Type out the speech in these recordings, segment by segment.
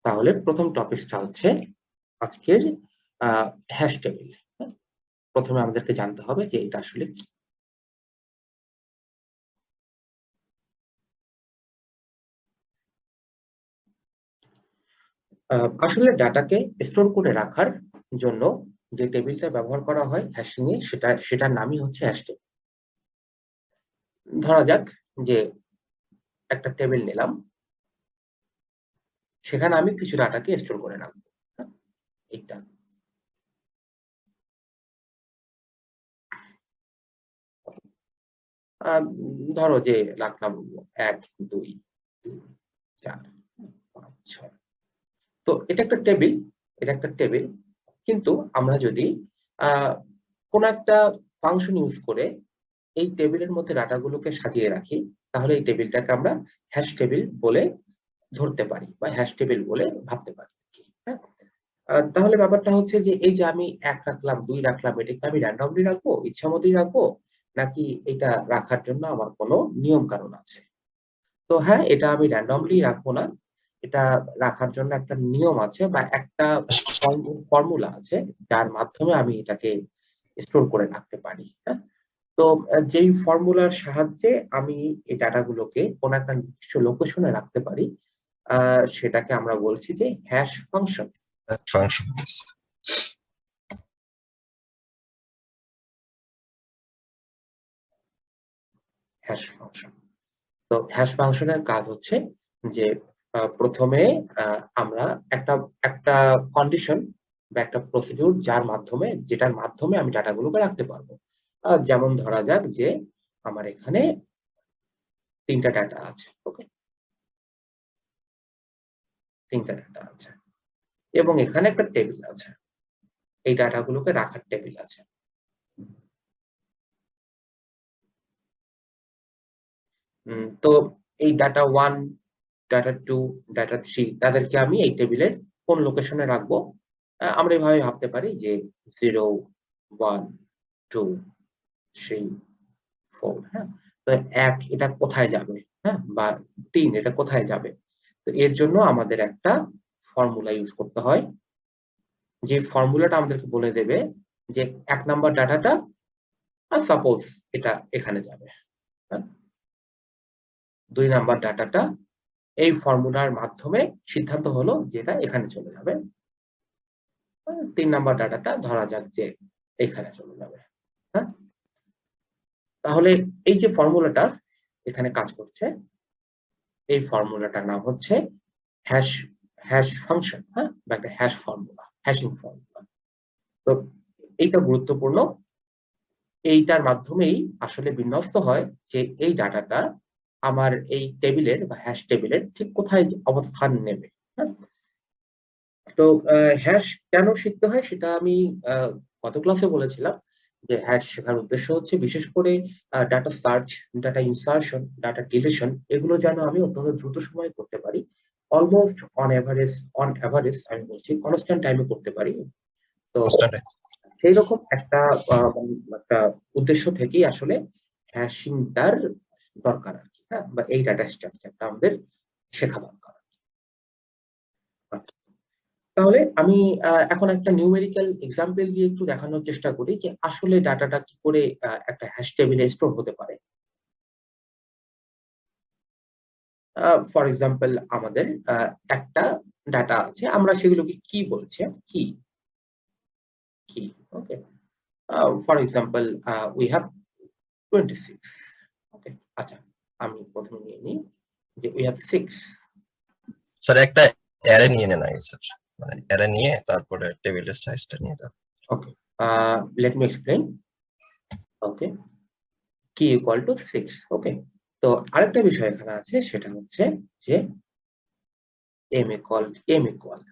তাহলে প্রথম টপিকটা হচ্ছে আজকের হ্যাশ টেবিল। প্রথমে আমাদেরকে জানতে হবে যে এটা আসলে কি। আসলে ডাটাকে স্টোর করে রাখার জন্য যে টেবিলটা ব্যবহার করা হয় হ্যাশিং এ সেটার নামই হচ্ছে হ্যাশ টেবিল। ধরা যাক যে একটা টেবিল নিলাম, সেখানে আমি কিছু ডাটাকে স্টোর করে রাখবো। এইটা ধরো যে রাখলাম 1 2 3 4 5 6। তো এটা একটা টেবিল কিন্তু আমরা যদি আহ কোন একটা ফাংশন ইউজ করে এই টেবিলের মধ্যে ডাটাগুলোকে সাজিয়ে রাখি, তাহলে এই টেবিলটাকে আমরা হ্যাশ টেবিল বলে ধরতে পারি বা হ্যাশ টেবিল বলে ভাবতে পারি। হ্যাঁ, তাহলে ব্যাপারটা হচ্ছে যে এই যে আমি 1 রাখলাম 2 রাখলাম, এটাকে আমি র্যান্ডমলি রাখবো, ইচ্ছা মতোই রাখবো, নাকি এটা রাখার জন্য আমার কোনো নিয়ম কানুন আছে? তো হ্যাঁ, এটা আমি র্যান্ডমলি রাখবো না। এটা রাখার জন্য একটা নিয়ম আছে বা একটা ফর্মুলা আছে, যার মাধ্যমে আমি এটাকে স্টোর করে রাখতে পারি। হ্যাঁ, তো যেই ফর্মুলার সাহায্যে আমি এই ডাটাগুলোকে কোন একটা নির্দিষ্ট লোকেশনে রাখতে পারি, সেটাকে আমরা বলছি যে hash function. function. Hash function. তো হ্যাশ ফাংশনের কাজ হচ্ছে যে প্রথমে আমরা একটা একটা কন্ডিশন বা একটা প্রসিডিউর যেটার মাধ্যমে আমি ডাটাগুলোকে রাখতে পারবো। যেমন ধরা যাক যে আমার এখানে 3টা ডাটা আছে। ওকে, 3টা ডাটা আছে এবং এখানে একটা টেবিল আছে, এই ডাটাগুলোকে রাখার টেবিল আছে। তো এই ডাটা 1, ডাটা 2, ডাটা 3 তাদেরকে আমি এই টেবিলের কোন লোকেশনে রাখবো? আমরা এভাবে ভাবতে পারি যে 0 1 2 3 4। হ্যাঁ, তো 1 এটা কোথায় যাবে? হ্যাঁ, বা 3 এটা কোথায় যাবে? তো এর জন্য আমাদের একটা ফর্মুলা ইউজ করতে হয়, যে ফর্মুলাটা আমাদেরকে বলে দেবে যে 1 নাম্বার ডাটাটা সাপোজ এটা এখানে যাবে। হ্যাঁ, 2 নাম্বার ডাটাটা এই ফর্মুলার মাধ্যমে সিদ্ধান্ত হলো যে এটা এখানে চলে যাবে। 3 নাম্বার ডাটাটা ধরা যাক যে এখানে চলে যাবে। হ্যাঁ, তাহলে এই যে ফর্মুলাটা এখানে কাজ করছে, এই ফর্মুলাটার নাম হচ্ছে হ্যাশ হ্যাশ ফাংশন। হ্যাঁ, বা একটা হ্যাশ ফর্মুলা, হ্যাশিং ফর্মুলা। তো এইটা গুরুত্বপূর্ণ। এইটার মাধ্যমেই আসলে বিন্যস্ত হয় যে এই ডাটাটা আমার এই টেবিলের বা হ্যাশ টেবিলের ঠিক কোথায় অবস্থান নেবে। হ্যাঁ, তো হ্যাশ কেন শিখতে হয় সেটা আমি গত ক্লাসে বলেছিলাম যে হ্যাশ শেখার উদ্দেশ্য হচ্ছে বিশেষ করে data search, data insertion, data deletion এগুলো যেন আমি অত্যন্ত দ্রুত সময়ে করতে পারি। অলমোস্ট অন এভারেজ আমি বলছি কনস্ট্যান্ট টাইমে করতে পারি। তো সেই রকম একটা উদ্দেশ্য থেকেই আসলে হ্যাশিংটার দরকার আর কি। হ্যাঁ, বা এই ডাটা স্ট্রাকচারটা আমাদের শেখা দরকার। তাহলে আমি এখন একটা নিউমেরিক্যাল এক্সাম্পল দিয়ে একটু দেখানোর চেষ্টা করি যে আসলে ডাটাটা কি করে একটা হ্যাশ টেবিলে স্টোর হতে পারে। ফর এক্সাম্পল আমাদের একটা ডাটা আছে, আমরা সেগুলোকে কি বলছি? কি কি okay. For example we have 26। Okay, আচ্ছা আমি প্রথমে নিয়ে নিই যে উই হ্যাভ 6। স্যার একটা অ্যারে নিয়ে নেন আগে স্যার, মানে অ্যারে নিয়ে তারপরে টেবিলের সাইজটা নিয়ে দাও। ওকে, লেট মি এক্সপ্লেইন। ওকে, কি ইকুয়াল টু 6। ওকে, তো আরেকটা বিষয় এখানে আছে, সেটা হচ্ছে যে m equal,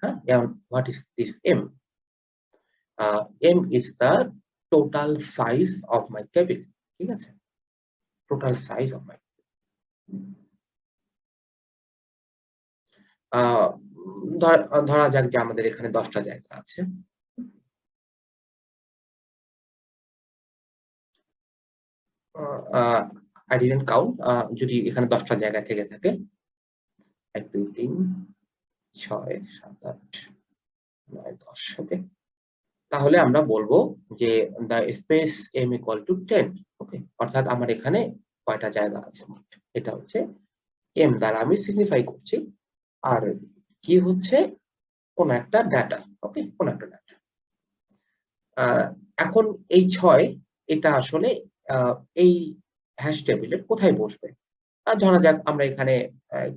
huh? And what is this m? M is the total size of my table. ঠিক আছে, total size of my ধরা যাক যে আমাদের এখানে 10টা জায়গা আছে। I didn't count, যদি এখানে 10টা জায়গা থেকে থাকে 1 2 3 6 7 8 9 10 ওকে। তাহলে আমরা বলবো যে the space m equal to 10 ওকে। অর্থাৎ আমার এখানে কয়টা জায়গা আছে মোট। এটা হচ্ছে m দ্বারা আমি সিগনিফাই করছি। আর কি হচ্ছে কোন একটা ডাটা ওকে, কোন একটা ডাটা। এখন এই 6 এটা আসলে এই হ্যাশ টেবিলের কোথায় বসবে? ধরা যাক আমরা এখানে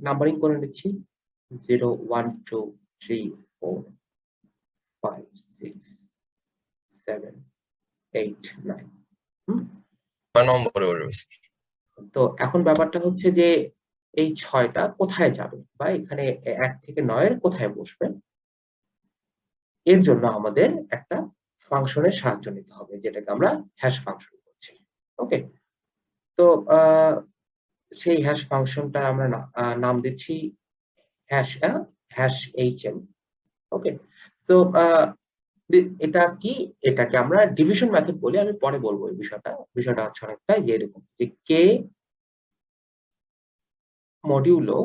নাম্বারিং করে নিচ্ছি 0 1 2 3 4 5 6 7 8 9 হুম। 6 নম্বরে উঠবে। তো এখন ব্যাপারটা হচ্ছে যে এই 6টা কোথায় যাবে বা এখানে 1 থেকে 9 এর কোথায় বসবে? এর জন্য আমাদের একটা ফাংশনের সাহায্য নিতে হবে যেটাকে আমরা হ্যাশ ফাংশন বলছি। ওকে? তো সেই হ্যাশ ফাংশনটা আমরা নাম দিচ্ছি হ্যাশ hm ওকে? সো এটা কি? এটাকে আমরা ডিভিশন মেথড বলি। আমি পরে বলব এই বিষয়টা। বিষয়টা হচ্ছে অনেকটা যে এরকম যে modulo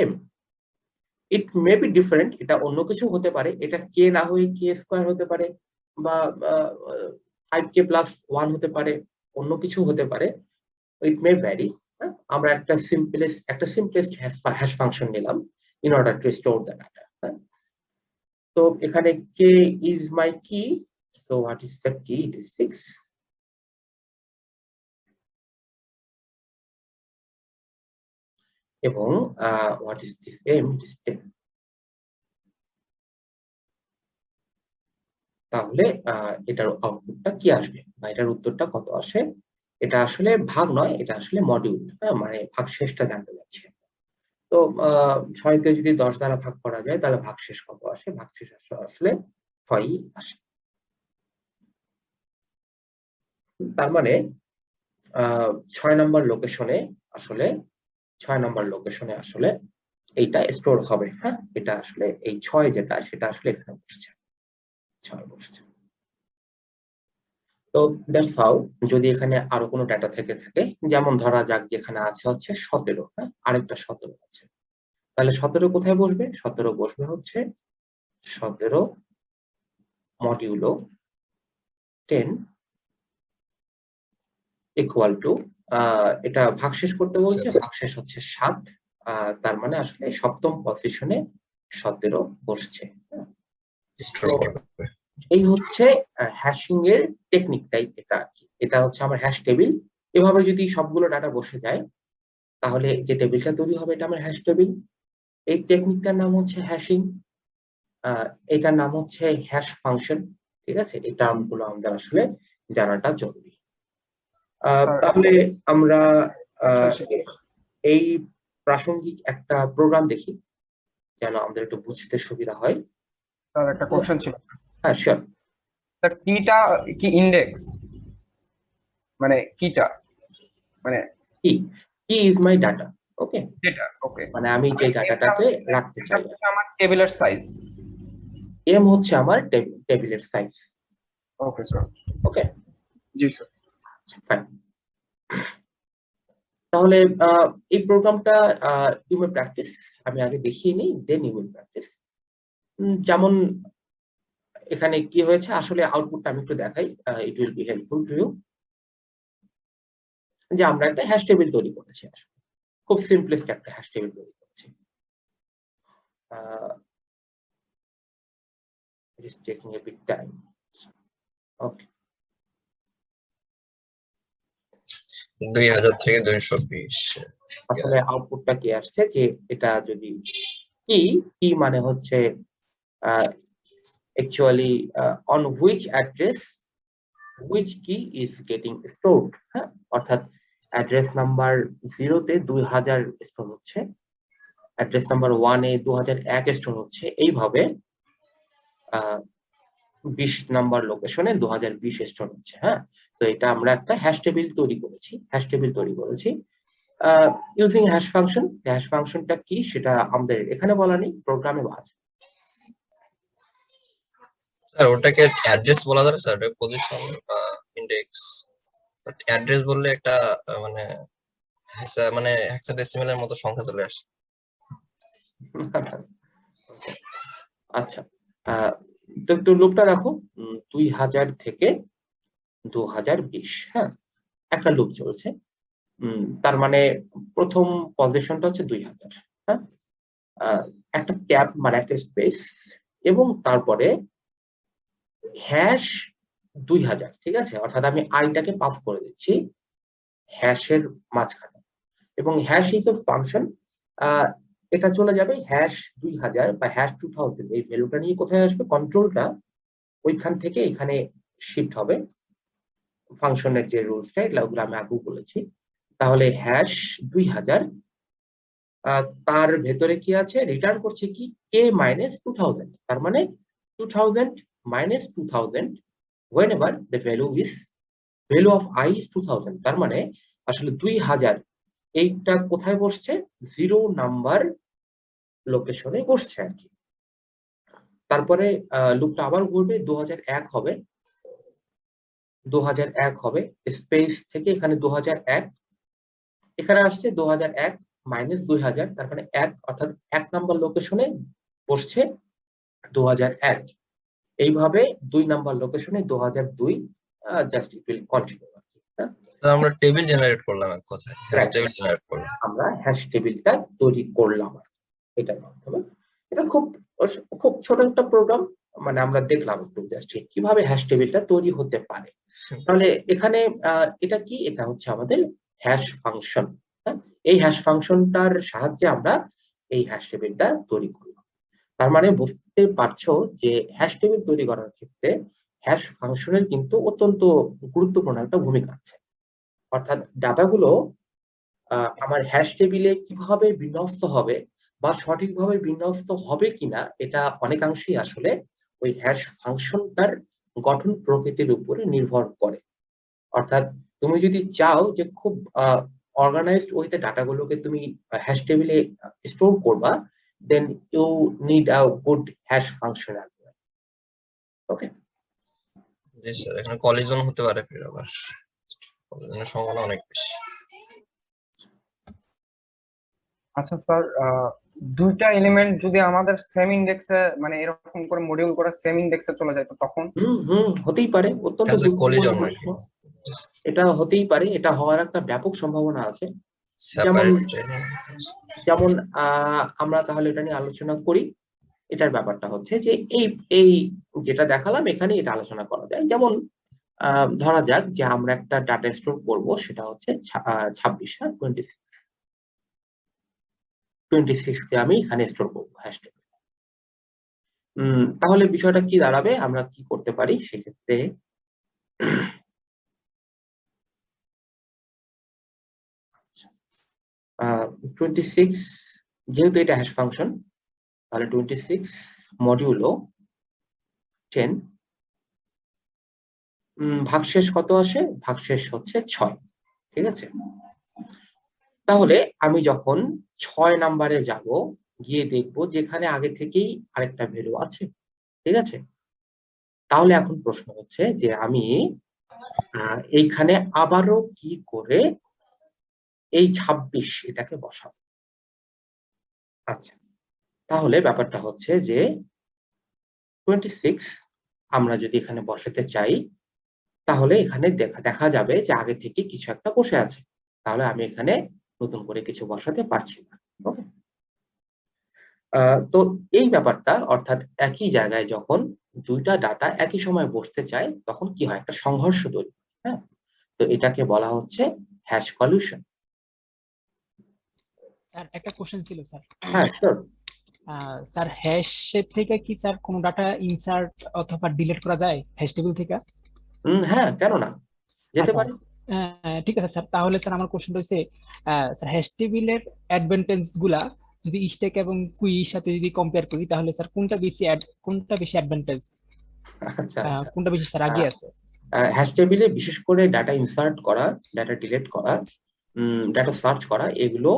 m। It may be different, এটা অন্য কিছু হতে পারে। এটা কে না হয়ে কে স্কয়ার হতে পারে বা 5k প্লাস 1 হতে পারে, অন্য কিছু হতে পারে। ইট মে ভ্যারি। আমরা একটা সিম্পলেস্ট হ্যাশ ফাংশন নিলাম in order to store the data. তো এখানে কে ইজ মাই কি, সো হোয়াট ইজ দ্য কি? ইট ইজ 6 এবং what is this m? It is 10। তাহলে এটার আউটপুটটা কি আসবে বা এটার উত্তরটা কত আসে? এটা আসলে ভাগ নয়, এটা আসলে মডিউল। হ্যাঁ, মানে ভাগশেষটা জানতে চাচ্ছি। তো 6 কে যদি 10 দ্বারা ভাগ করা যায় তাহলে ভাগশেষ কত আসে? ভাগশেষ আসলে 6 ই আসে। তার মানে 6 নম্বর লোকেশনে আসলে 6 নম্বর লোকেশনে আসলে এইটা স্টোর হবে। হ্যাঁ, এটা আসলে এই 6 যেটা সেটা আসলে এখানে বসছে। 6 বসছে। তো দ্যাটস হাউ। যদি এখানে আরো কোনো ডাটা থেকে থাকে, যেমন ধরা যাক যেখানে আছে হচ্ছে 17, হ্যাঁ? আরেকটা 17 আছে। তাহলে 17 কোথায় বসবে? 17 বসবে হচ্ছে 17 মডিউলো 10 ইকুয়াল টু এটা ভাগশেষ করতে বলছে, ভাগশেষ হচ্ছে 7। তার মানে আসলে সপ্তম পজিশনে 17 বসছে। হ্যাঁ? স্টোর তো করবে। এই হচ্ছে হ্যাশিং এর টেকনিকটাই এটা আরকি। এটা হচ্ছে আমার হ্যাশ টেবিল। এভাবে যদি সবগুলো ডাটা বসে যায় তাহলে যে টেবিলটা তৈরি হবে এটা আমার হ্যাশ টেবিল। এই টেকনিকটার নাম হচ্ছে হ্যাশিং। এটার নাম হচ্ছে হ্যাশ ফাংশন। ঠিক আছে? এই টার্মগুলো আমাদের আসলে জানাটা জরুরি। স্যার তাহলে আমরা আচ্ছা, এই প্রাসঙ্গিক একটা প্রোগ্রাম দেখি যেন আমাদের একটু বুঝতে সুবিধা হয়। স্যার একটা কোশ্চেন ছিল। হ্যাঁ, শিওর। স্যার কিটা কি ইন্ডেক্স, মানে কিটা মানে কি is my data. Okay, data, okay. মানে আমি যে ডাটাটাকে রাখতে চাই। আমার টেবিলের সাইজ। এম হচ্ছে আমার টেবিলের সাইজ। Okay sir. ওকে, জি স্যার। ফাইন। তাহলে এই প্রোগ্রামটা ইউ মে প্র্যাকটিস। আমি আগে দেখিয়ে নিই, দেন ইউ উইল প্র্যাকটিস। যেমন এখানে কি হয়েছে আসলে আউটপুটটা আমি একটু দেখাই। It will be helpful to you. যে আমরা একটা হ্যাশ টেবিল তৈরি করেছি আসলে। খুব সিম্পলেস্ট একটা হ্যাশ টেবিল তৈরি করেছি। It is taking a bit time. Okay. 2000 থেকে 220। আসলে আউটপুটটা কি আসছে যে এটা যদি কি মানে হচ্ছে actually on which address which key is getting stored। হ্যাঁ, অর্থাৎ অ্যাড্রেস নাম্বার 0 তে 2000 স্টোর হচ্ছে, অ্যাড্রেস নাম্বার 1 এ 2001 স্টোর হচ্ছে, এইভাবে 20 নাম্বার লোকেশনে 2020 স্টোর হচ্ছে। হ্যাঁ, তো এটা আমরা একটা হ্যাশ টেবিল তৈরি করেছি ইউজিং হ্যাশ ফাংশন। হ্যাশ ফাংশনটা কি সেটা আমাদের এখানে বলা নেই, প্রোগ্রামে আছে। স্যার ওটাকে অ্যাড্রেস বলা যাবে স্যার, ওটা পজিশন বা ইন্ডেক্স। বাট অ্যাড্রেস বললে একটা মানে হেক্সাডেসিমালের মতো সংখ্যা চলে আসে। আচ্ছা, তো একটু লুপটা দেখো। 2000 থেকে 2020, হ্যাঁ, একটা লুপ চলছে। তার মানে প্রথম পজিশনটা হচ্ছে 2000, হ্যাঁ, একটা ক্যাপ মানে একটা স্পেস, এবং তারপরে হ্যাশ 2000, ঠিক আছে, অর্থাৎ আমি আইটাকে পাস করে দিচ্ছি হ্যাশের মাঝখানে, এবং হ্যাশ ইজ এ ফাংশন। এটা চলে যাবে হ্যাশ 2000 বা হ্যাশ 2000, এই ভ্যালুটা নিয়ে কোথায় আসবে, কন্ট্রোলটা ওইখান থেকে এখানে শিফট হবে। ফাংশনের যে রুলসটা এগুলো আমি আগেও বলেছি। তাহলে হ্যাশ 2000, তার ভেতরে কি আছে, রিটার্ন করছে কি, কে মাইনাস 2000, তার মানে 2000 minus 2000 whenever the value of I is 2000, তার মানে আসলে 2000 এইটা কোথায় বসছে, 0 নাম্বার লোকেশনে বসছে আর কি। তারপরে লুপটা আবার ঘুরবে, 2001 হবে, 2001 হবে, স্পেস থেকে এখানে 2001, এখানে আসছে 2001 মাইনাস 2000, তার মানে 1, অর্থাৎ 1 নাম্বার লোকেশনে বসছে 2001। এইভাবে 2 নাম্বার লোকেশনে 2002, জাস্ট ইট উইল কন্টিনিউ। তো আমরা টেবিল জেনারেট করলাম এক কথায়, হ্যাশ টেবিল জেনারেট করলাম। আমরা হ্যাশ টেবিলটা তৈরি করলাম এটার মাধ্যমে। এটা খুব খুব ছোট একটা প্রোগ্রাম, মানে আমরা দেখলাম একটু জাস্ট কিভাবে হ্যাশ টেবিলটা তৈরি হতে পারে। তাহলে এখানে এটা কি, এটা হচ্ছে আমাদের হ্যাশ ফাংশন। এই হ্যাশ ফাংশনটার সাহায্যে আমরা এই হ্যাশ টেবিলটা তৈরি করলাম। তার মানে বুঝতে পারছো যে হ্যাশ টেবিল তৈরি করার ক্ষেত্রে হ্যাশ ফাংশনের কিন্তু অত্যন্ত গুরুত্বপূর্ণ একটা ভূমিকা আছে। অর্থাৎ ডাটাগুলো আমার হ্যাশ টেবিলে কিভাবে বিন্যস্ত হবে বা সঠিকভাবে বিন্যস্ত হবে কিনা, এটা অনেকাংশেই আসলে ওই হ্যাশ ফাংশনটার গঠন প্রকৃতির উপরে নির্ভর করে। অর্থাৎ তুমি যদি চাও যে খুব অর্গানাইজড ওয়েতে ডাটাগুলোকে তুমি হ্যাশ টেবিলে স্টোর করবা, then you need a good hash function as well. Okay, G sir, এখানে কলিজন হতে পারে, ফির আবার কলিজনের সম্ভাবনা অনেক বেশি। আচ্ছা স্যার, দুইটা এলিমেন্ট যদি আমাদের সেম ইন্ডেক্সে, মানে এরকম করে মডিউল করে সেম ইন্ডেক্সে চলে যায়, তো তখন হতেই পারে, অত্যন্ত অ্যাজ এ গুরুত্বপূর্ণ কলিজন প্রশ্ন। এটা হতেই পারে, এটা হওয়ার একটা ব্যাপক সম্ভাবনা আছে। যেমন যেমন আমরা তাহলে এটা নিয়ে আলোচনা করি। এটার ব্যাপারটা হচ্ছে যে এই এই যেটা দেখালাম এখানে এটা আলোচনা করা যায়। যেমন ধরা যাক যে আমরা একটা ডাটা স্টোর করব, সেটা হচ্ছে 26, হ্যাঁ, 26 কে আমি এখানে স্টোর করবো হ্যাশট্যাগ। তাহলে বিষয়টা কি দাঁড়াবে, আমরা কি করতে পারি সেক্ষেত্রে। 26, যেহেতু এটা হ্যাশ ফাংশন, তাহলে 26 মডিউলো 10, ভাগশেষ কত আসে, ভাগশেষ হচ্ছে 6, ঠিক আছে। তাহলে আমি যখন 6 নাম্বারে যাব, গিয়ে দেখবো যেখানে আগে থেকেই আরেকটা ভ্যালু আছে, ঠিক আছে। তাহলে এখন প্রশ্ন হচ্ছে যে আমি এইখানে আবারও কি করে এই 26 এটাকে বসাবো। আচ্ছা, তাহলে ব্যাপারটা হচ্ছে যে 26 আমরা যদি এখানে বসাতে চাই, তাহলে এখানে দেখা যাবে যে আগে থেকে কিছু একটা বসে আছে। তাহলে আমি এখানে নতুন করে কিছু বসাতে পারছি না। ওকে, তো এই ব্যাপারটা, অর্থাৎ একই জায়গায় যখন দুইটা ডাটা একই সময় বসতে চায়, তখন কি হয়, একটা সংঘর্ষ তৈরি হয়। হ্যাঁ, তো এটাকে বলা হচ্ছে হ্যাশ কলিউশন। স্যার একটা কোশ্চেন ছিল স্যার। হ্যাঁ স্যার। স্যার হ্যাশ থেকে কি স্যার কোনো ডাটা ইনসার্ট অথবা ডিলিট করা যায় হ্যাশ টেবিল থেকে? হ্যাঁ, কেন না, যেতে আচ্ছা, পারে। ঠিক আছে স্যার, তাহলে স্যার আমার কোশ্চেন রয়েছে, স্যার হ্যাশ টেবিলের অ্যাডভান্টেজ গুলা যদি স্ট্যাক এবং কুইর সাথে যদি কম্পেয়ার করি, তাহলে স্যার কোনটা বেশি অ্যাডভান্টেজ, আচ্ছা আচ্ছা, কোনটা বেশি স্যার আগে আছে? হ্যাশ টেবিলে বিশেষ করে ডাটা ইনসার্ট করা, ডাটা ডিলিট করা, ডাটা সার্চ করা, এগুলো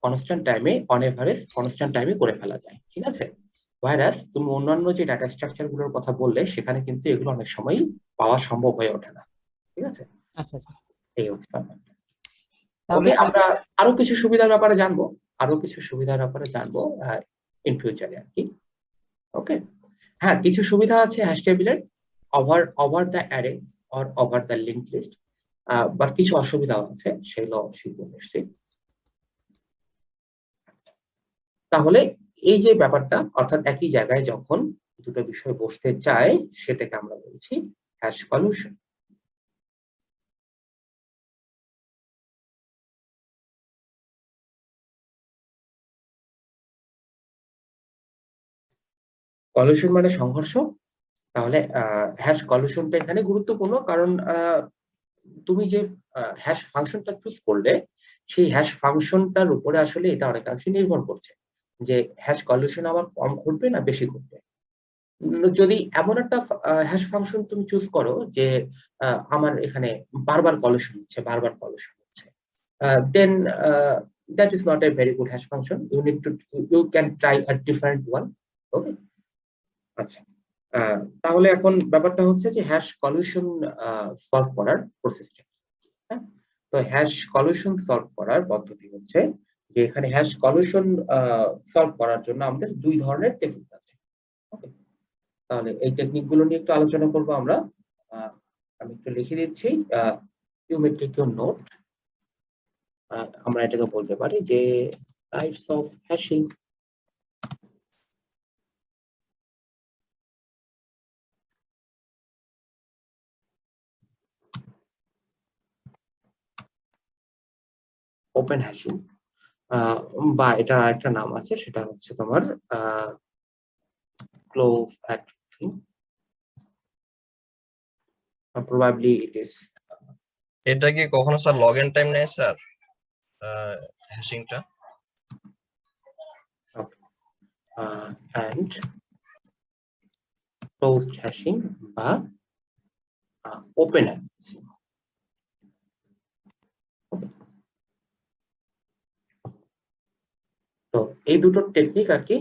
কনস্ট্যান্ট টাইমে, অন এভারেজ কনস্ট্যান্ট টাইমে করে ফেলা যায়, ঠিক আছে। ভাইরাস তুমি অন্যান্য যে ডাটা স্ট্রাকচার গুলোর কথা বললে, সেখানে কিন্তু এগুলো অনেক সময় পাওয়া সম্ভব হয়ে ওঠে না, ঠিক আছে। আচ্ছা স্যার, এই হচ্ছে ব্যাপারটা। তাহলে ওকে, স্যার আমরা আরো কিছু সুবিধার ব্যাপারে জানবো, আরো কিছু সুবিধার ব্যাপারে জানবো ইন ফিউচারে আর কি। ওকে, হ্যাঁ কিছু সুবিধা আছে হ্যাশ টেবিলের, over the array or over the link list, but কিছু অসুবিধাও আছে, সেগুলো শিখবো নিশ্চয়ই। তাহলে এই যে ব্যাপারটা, অর্থাৎ একই জায়গায় যখন দুটো বিষয় বসতে চায় সেটাকে আমরা বলছি হ্যাশ কলিউশন। কলিউশন মানে সংঘর্ষ। তাহলে হ্যাশ কলিউশনটা এখানে গুরুত্বপূর্ণ, কারণ তুমি যে হ্যাশ ফাংশনটা চুজ করলে সেই হ্যাশ ফাংশনটার উপরে আসলে এটা অনেকাংশে নির্ভর করছে যে হ্যাশ কলিউশন আমার কম ঘটবে না বেশি ঘটবে। যদি এমন একটা হ্যাশ ফাংশন তুমি চুজ করো যে আমার এখানে বারবার কলিউশন হচ্ছে, দেন that is not a very good hash function. You can try a different one. Okay, আচ্ছা। তাহলে এখন ব্যাপারটা হচ্ছে যে হ্যাশ কলিউশন সলভ করার প্রসেসটা। হ্যাঁ, তো হ্যাশ কলিউশন সলভ করার পদ্ধতি হচ্ছে যে এখানে হ্যাশ কলিউশন সলভ করার জন্য আমাদের দুই ধরনের টেকনিক আছে। ওকে, তাহলে এই টেকনিক গুলো নিয়ে একটু আলোচনা করবো আমরা। আমি একটু লিখে দিচ্ছি, you may take your note. আমরা এটাকে বলতে পারি যে types of hashing. Open hashing, বা এটা একটা নাম আছে, সেটা হচ্ছে তোমার close hashing, probably it is. এটা কি কখনো স্যার লগ ইন টাইম নেয় স্যার হ্যাশিংটা? and closed hashing বা open hashing। তো এই দুটো টেকনিক আর কি,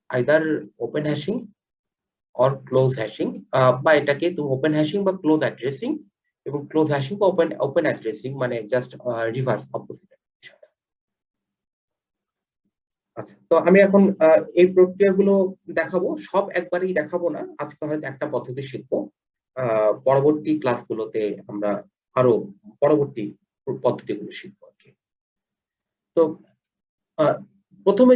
either open hashing or close hashing, বা এটাকে তুমি ওপেন হ্যাশিং বা ক্লোজ অ্যাড্রেসিং, এবং ক্লোজ হ্যাশিং বা ওপেন অ্যাড্রেসিং মানে জাস্ট রিভার্স অপোজিট। আচ্ছা, তো আমি এখন এই প্রক্রিয়াগুলো দেখাবো, সব একবারেই দেখাবো না, আজকে হয়তো একটা পদ্ধতি শিখবো, পরবর্তী ক্লাসগুলোতে আমরা আরো পরবর্তী পদ্ধতিগুলো শিখবো আর কি। তো প্রথমে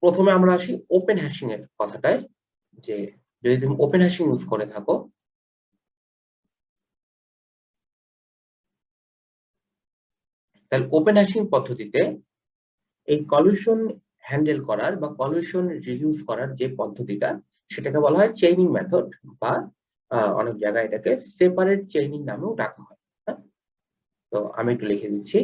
প্রথমে আমরা আসি ওপেন হ্যাশিং এর কথাটায়, যে যদি তুমি ওপেন হ্যাশিং ইউজ করে থাকো, তাহলে ওপেন হ্যাশিং পদ্ধতিতে এই কলিউশন হ্যান্ডেল করার বা কলিউশন রিডিউস করার যে পদ্ধতিটা, সেটাকে বলা হয় চেইনিং মেথড, বা অনেক জায়গায় এটাকে সেপারেট চেইনিং নামেও ডাকা হয়। তো আমি একটু লিখে দিচ্ছি।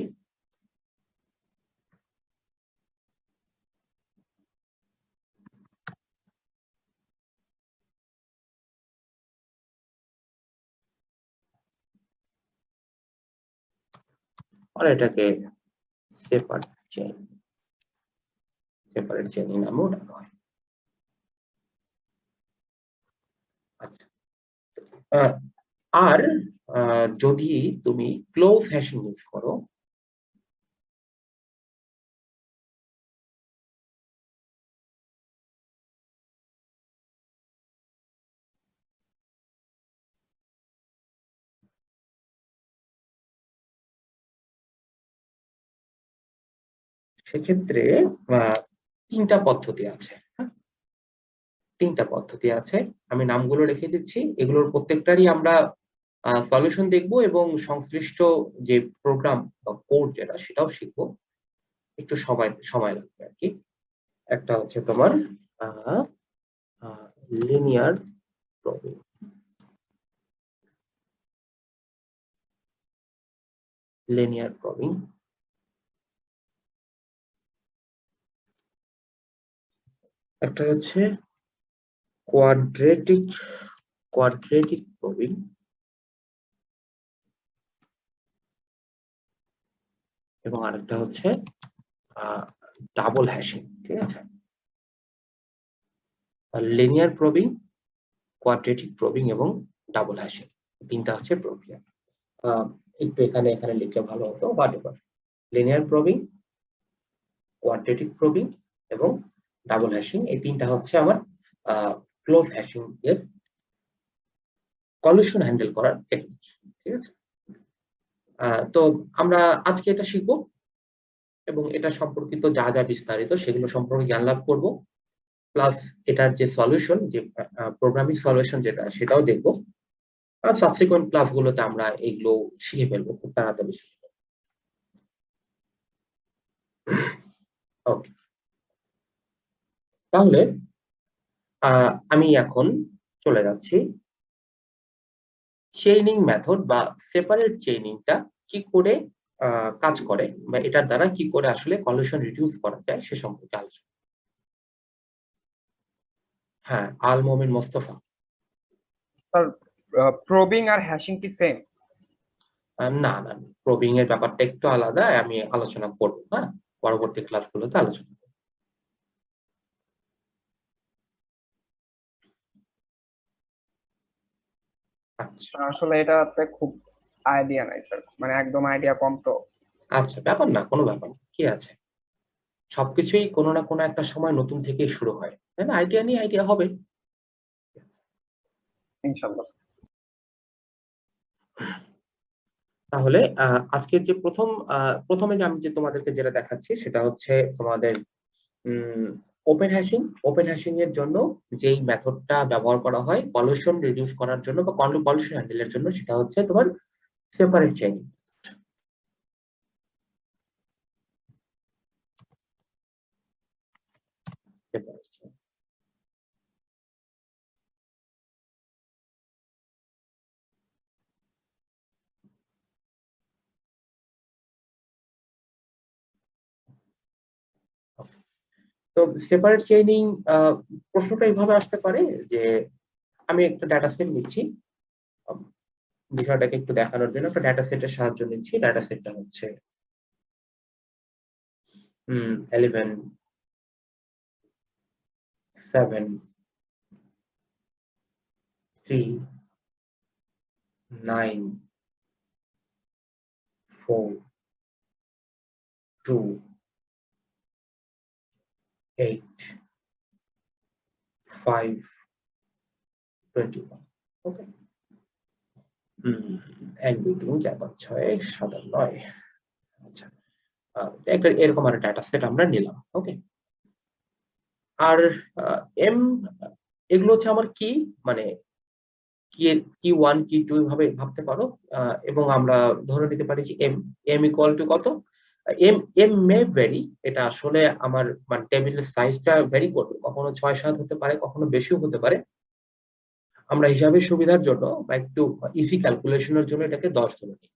আর এটাকে সেপারেট চেইনিং নামেও ডাকা হয়। আচ্ছা, আর যদি তুমি ক্লোজ হ্যাশিং ইউজ করো, সেক্ষেত্রে তিনটা পদ্ধতি আছে। তিনটা পদ্ধতি আছে, আমি নামগুলো লিখে দিচ্ছি। এগুলোর প্রত্যেকটারই আমরা সলিউশন দেখব এবং সংশ্লিষ্ট যে প্রোগ্রাম বা কোড যেটা, সেটাও শিখবো। একটু সময় লাগবে আর কি। একটা হচ্ছে তোমার লিনিয়ার প্রবিং, একটা হচ্ছে কোয়াড্রেটিক প্রবিং, এবং আরেকটা হচ্ছে ডাবল হ্যাশিং। ঠিক আছে, লিনিয়ার প্রবিং, কোয়াড্রেটিক প্রবিং এবং ডাবল হ্যাশিং, তিনটা হচ্ছে প্রক্রিয়া। একটু এখানে লিখলে ভালো হতো, বাট এবার লিনিয়ার প্রবিং, কোয়াড্রেটিক প্রবিং এবং ডাবল হ্যাশিং, এই তিনটা হচ্ছে আমার ক্লোজ হ্যাশিং এর কলিশন হ্যান্ডেল করার টেকনিক। ঠিক আছে, তো আমরা আজকে এটা শিখবো এবং এটা সম্পর্কিত যা যা বিস্তারিত সেগুলো সম্পর্কে জ্ঞান লাভ করব, প্লাস এটার যে সলিউশন, যে প্রোগ্রামিং সলিউশন যেটা, সেটাও দেখবো। আর সাবসিকুয়েন্ট ক্লাসগুলোতে আমরা এইগুলো শিখে ফেলবো খুব তাড়াতাড়ি। ওকে, তাহলে আমি এখন চলে যাচ্ছি চেইনিং মেথড বা সেপারেট চেইনিংটা কি করে কাজ করে বা এটার দ্বারা কি করে আসলে কলিশন রিডিউস করা যায় সে সম্পর্কে আলোচনা। হ্যাঁ, আল মোমিন মোস্তফা। স্যার প্রবিং আর হ্যাশিং কি সেম? না না, প্রবিং এর ব্যাপারটা একটু আলাদা, আমি আলোচনা করবো, হ্যাঁ, পরবর্তী ক্লাসগুলোতে আলোচনা করবো। আচ্ছা আসলে এটাতে খুব আইডিয়া নাই স্যার, মানে একদম আইডিয়া কম তো। আচ্ছা, ব্যাপার না, কোনো ব্যাপার না, কি আছে, সবকিছুই কোনো না কোনো একটা সময় নতুন থেকেই শুরু হয়, তাই না? আইডিয়া নিয়ে আইডিয়া হবে। ইনশাআল্লাহ। তাহলে আজকের যে প্রথমে যে আমি যে তোমাদেরকে যেটা দেখাচ্ছি সেটা হচ্ছে তোমাদের ওপেন হ্যাশিং এর জন্য যেই মেথডটা ব্যবহার করা হয় কলিশন রিডিউস করার জন্য বা কলিশন হ্যান্ডেলের জন্য, সেটা হচ্ছে তোমার সেপারেট চেইনিং। তো সেপারেট চেইনিং প্রশ্নটা এইভাবে আসতে পারে যে আমি একটা ডাটা সেট নিচ্ছি, আম, বিষয়টাকে একটু দেখানোর জন্য একটা ডাটা সেটের সাহায্য নিচ্ছি। ডাটা সেটটা হচ্ছে 11, 7, 3, 9, 4, 2, 8, 5, 21। ওকে, 1, 2, 3, 4, 5, 6, 7, 9। আচ্ছা, একটা এরকম একটা ডাটা সেট আমরা নিলাম। ওকে, আর এম এগুলো হচ্ছে আমার কি, মানে কি 1 কি 2 ভাবে ভাবতে পারো। এবং আমরা ধরে নিতে পারি যে এম ইকুয়াল টু কত। এম এম মে ভেরি, এটা আসলে আমার মানে টেবিলের সাইজটা ভেরি করবে, কখনো 6-7 হতে পারে, কখনো বেশিও হতে পারে। আমরা হিসাবের সুবিধার জন্য বা একটু ইজি ক্যালকুলেশনের জন্য এটাকে 10 ধরে নিই,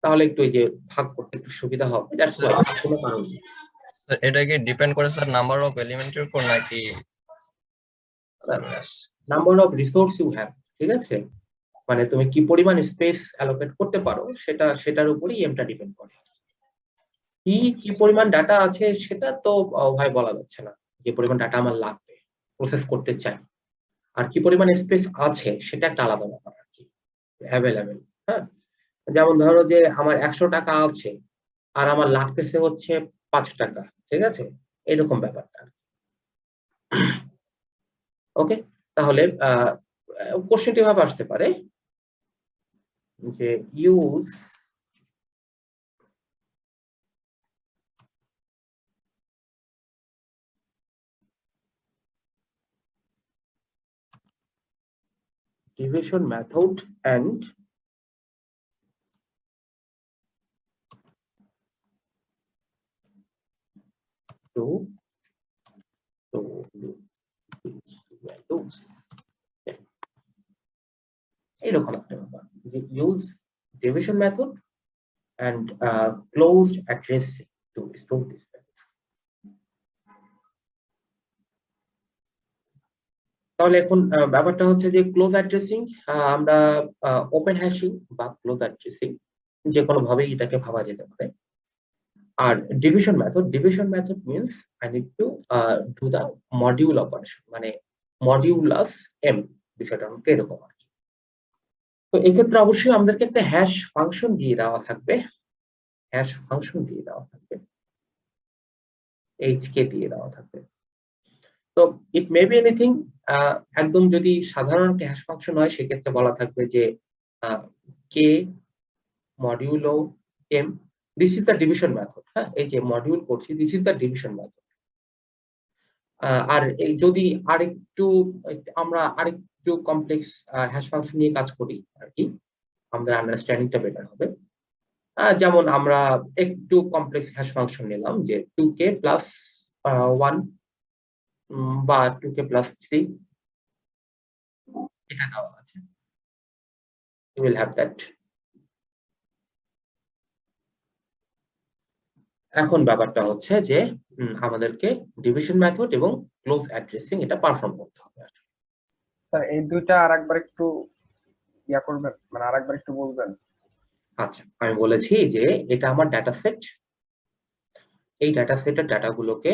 তাহলে একটু এই যে ভাগ করতে একটু সুবিধা হবে। দ্যাটস ওয়াই কোনো কারণ নেই। এটা কি ডিপেন্ড করে স্যার নাম্বার অফ এলিমেন্টের উপর নাকি number of resource you have, ঠিক আছে, মানে তুমি কি পরিমাণ স্পেস অ্যালোকেট করতে পারো সেটার উপরই এমটা ডিপেন্ড করে। কি পরিমাণ ডাটা আছে সেটা তো ভাই বলা যাচ্ছে না, যে পরিমাণ ডাটা আমার লাগবে প্রসেস করতে চাই, আর কি পরিমাণ স্পেস আছে সেটা একটা আলাদা ব্যাপার আর কি, অ্যাভেলেবেল। হ্যাঁ, যেমন ধরো যে আমার 100 টাকা আছে আর আমার লাগতেছে হচ্ছে 5 টাকা, ঠিক আছে, এরকম ব্যাপারটা। ওকে, তাহলে কোশ্চেনটি ভাবে আসতে পারে যে use division method and to these values, এইরকম একটা ব্যাপার, use division method and closed addressing to store this values। তাহলে এখন ব্যাপারটা হচ্ছে যে ক্লোজ অ্যাড্রেসিং, আমরা ওপেন হ্যাশিং বা ক্লোজ অ্যাড্রেসিং যে কোনো ভাবেই এটাকে ভাবা যেতে পারে। আর division method means I need to do the module operation, মানে মডিউলাস এম, বিষয়টা আমাকে এরকম আর কি। তো এক্ষেত্রে অবশ্যই আমাদেরকে একটা হ্যাশ ফাংশন দিয়ে দেওয়া থাকবে, hk দিয়ে দেওয়া থাকবে। তো ইট মে বি এনিথিং, একদম যদি সাধারণ হ্যাশ ফাংশন হয় সেক্ষেত্রে বলা থাকবে যে K modulo M, this is the division method. হ্যাঁ, এই যে মডিউল করছি, this is the division method. আর এই যদি আমরা আরেকটু কমপ্লেক্স হ্যাশ ফাংশন নিয়ে কাজ করি আর কি, আমাদের আন্ডারস্ট্যান্ডিংটা বেটার হবে। যেমন আমরা একটু কমপ্লেক্স হ্যাশ ফাংশন নিলাম যে 2k প্লাস 1 বা 2k প্লাস 3, এটা দেওয়া আছে, you will have that. এখন ব্যাপারটা হচ্ছে যে আমাদেরকে ডিভিশন মেথড এবং ক্লোজ অ্যাড্রেসিং এটা পারফর্ম করতে হবে। স্যার এই দুইটা আরেকবার একটু ইয়া করবেন, মানে আরেকবার একটু বলবেন? আচ্ছা, আমি বলেছি যে এটা আমার ডাটা সেট, এই ডাটা সেটের ডাটাগুলোকে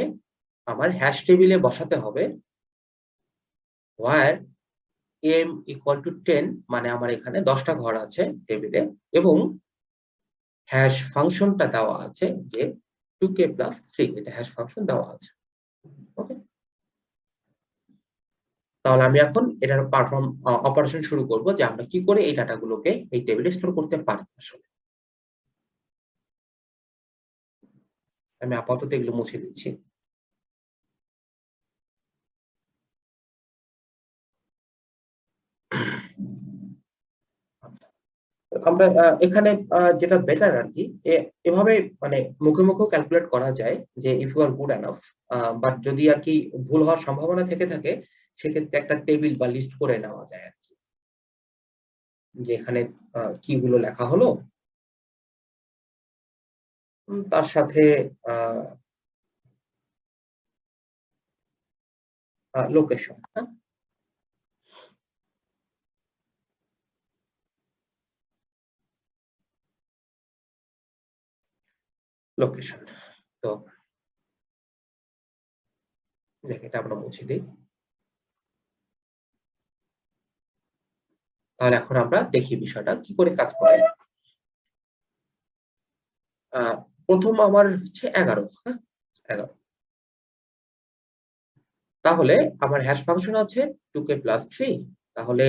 আমার হ্যাশ টেবিলে বসাতে হবে, where m equal to 10, মানে আমার এখানে 10টা ঘর আছে টেবিলে, এবং হ্যাশ ফাংশনটা দেওয়া আছে যে 2k plus 3, এটা হ্যাশ ফাংশন দেওয়া আছে। ওকে, তাহলে আমি এখন এটার পারফর্ম অপারেশন শুরু করব যে আমরা কি করে এই ডাটাগুলোকে এই টেবিলে স্টোর করতে পারি। আসলে আমি আপাতত এগুলো মুছে দিচ্ছি। আচ্ছা, আমরা এখানে যেটা বেটার আর কি, এভাবে মানে মুখে মুখেও ক্যালকুলেট করা যায় যে if you are good enough, but যদি আর কি ভুল হওয়ার সম্ভাবনা থেকে থাকে সেক্ষেত্রে একটা টেবিল বা লিস্ট করে নেওয়া যায় আর কি, যে এখানে কিগুলো লেখা হলো, তার সাথে লোকেশন। লোকেশন, তো দেখ এটা আমরা মুছে দিই। তাহলে এখন আমরা দেখি বিষয়টা কি করে কাজ করে। প্রথম আমার হচ্ছে 11, হ্যাঁ 11, তাহলে আমার হ্যাশ ফাংশন আছে 2k plus 3, তাহলে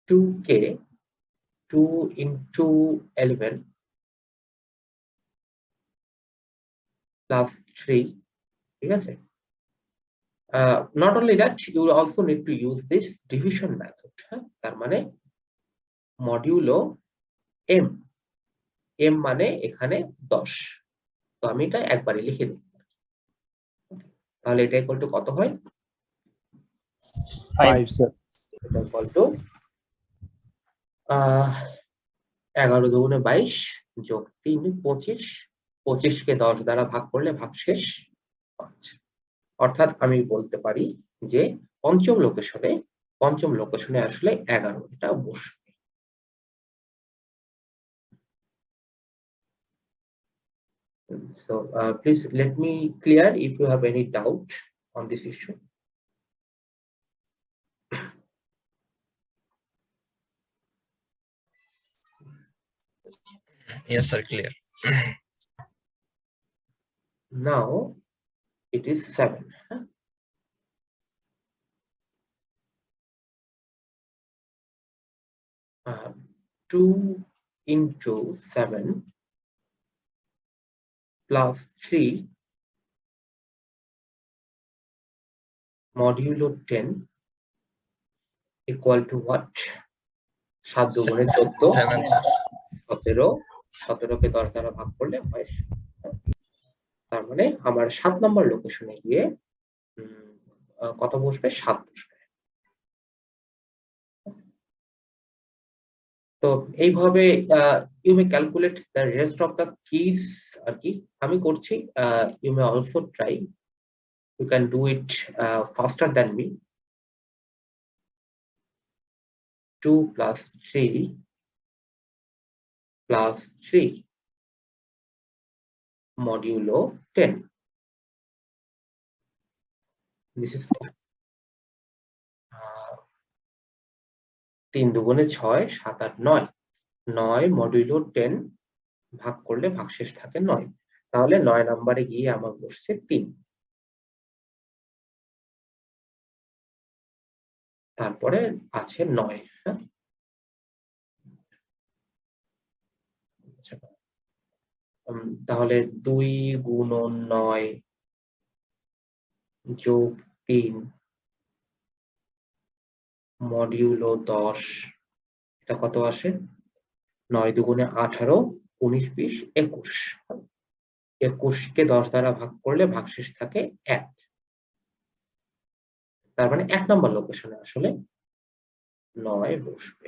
2k 2 into 11 plus 3, ঠিক আছে। Not only that, you will also need to use this division method, হ্যাঁ, তার মানে মডিউলো m, m মানে এখানে 10, তো আমি এটা একবারই লিখে দিই। তাহলে এটা ইকুয়াল টু কত হয়? 5 স্যার। এটা ইকুয়াল টু 11 দুগুণে 22 যোগ 3 25, 25 কে 10 দ্বারা ভাগ করলে ভাগশেষ 5, অর্থাৎ আমি বলতে পারি যে পঞ্চম লোকেশনে আসলে 11 এটা বসবে। So please let me clear if you have any doubt on this issue. Yes sir, clear. Now it is 7, huh? uh, 2 into 7 plus 3 modulo 10 equal to what? 7 দুগুণে 14, 7 sir. 17 কে 10 দ্বারা ভাগ করলে হয়, তার মানে আমার 7 নম্বর লোকেশনে গিয়ে কত বসবে? 7 বসবে। তো এইভাবে you may calculate the rest of the keys আর কি আমি করছি। You may also try, you can do it faster than me. 2 plus 3 plus 3 modulo 10, this is 3 দুগুণে 6, 7 8 9, 9 মডিউলো 10 ভাগ করলে ভাগশেষ থাকে 9, তাহলে 9 নম্বরে গিয়ে আমার বসছে 3। তারপরে আছে 9। হ্যাঁ, আচ্ছা, তাহলে 2 গুণন 9 যোগ 3 মডিউলো 10, এটা কত আসে? 9 দুগুণে 18, 19 20 21। 21 কে 10 দ্বারা ভাগ করলে ভাগশেষ থাকে 1। তার মানে 1 নম্বর লোকেশনে আসলে 9 বসবে।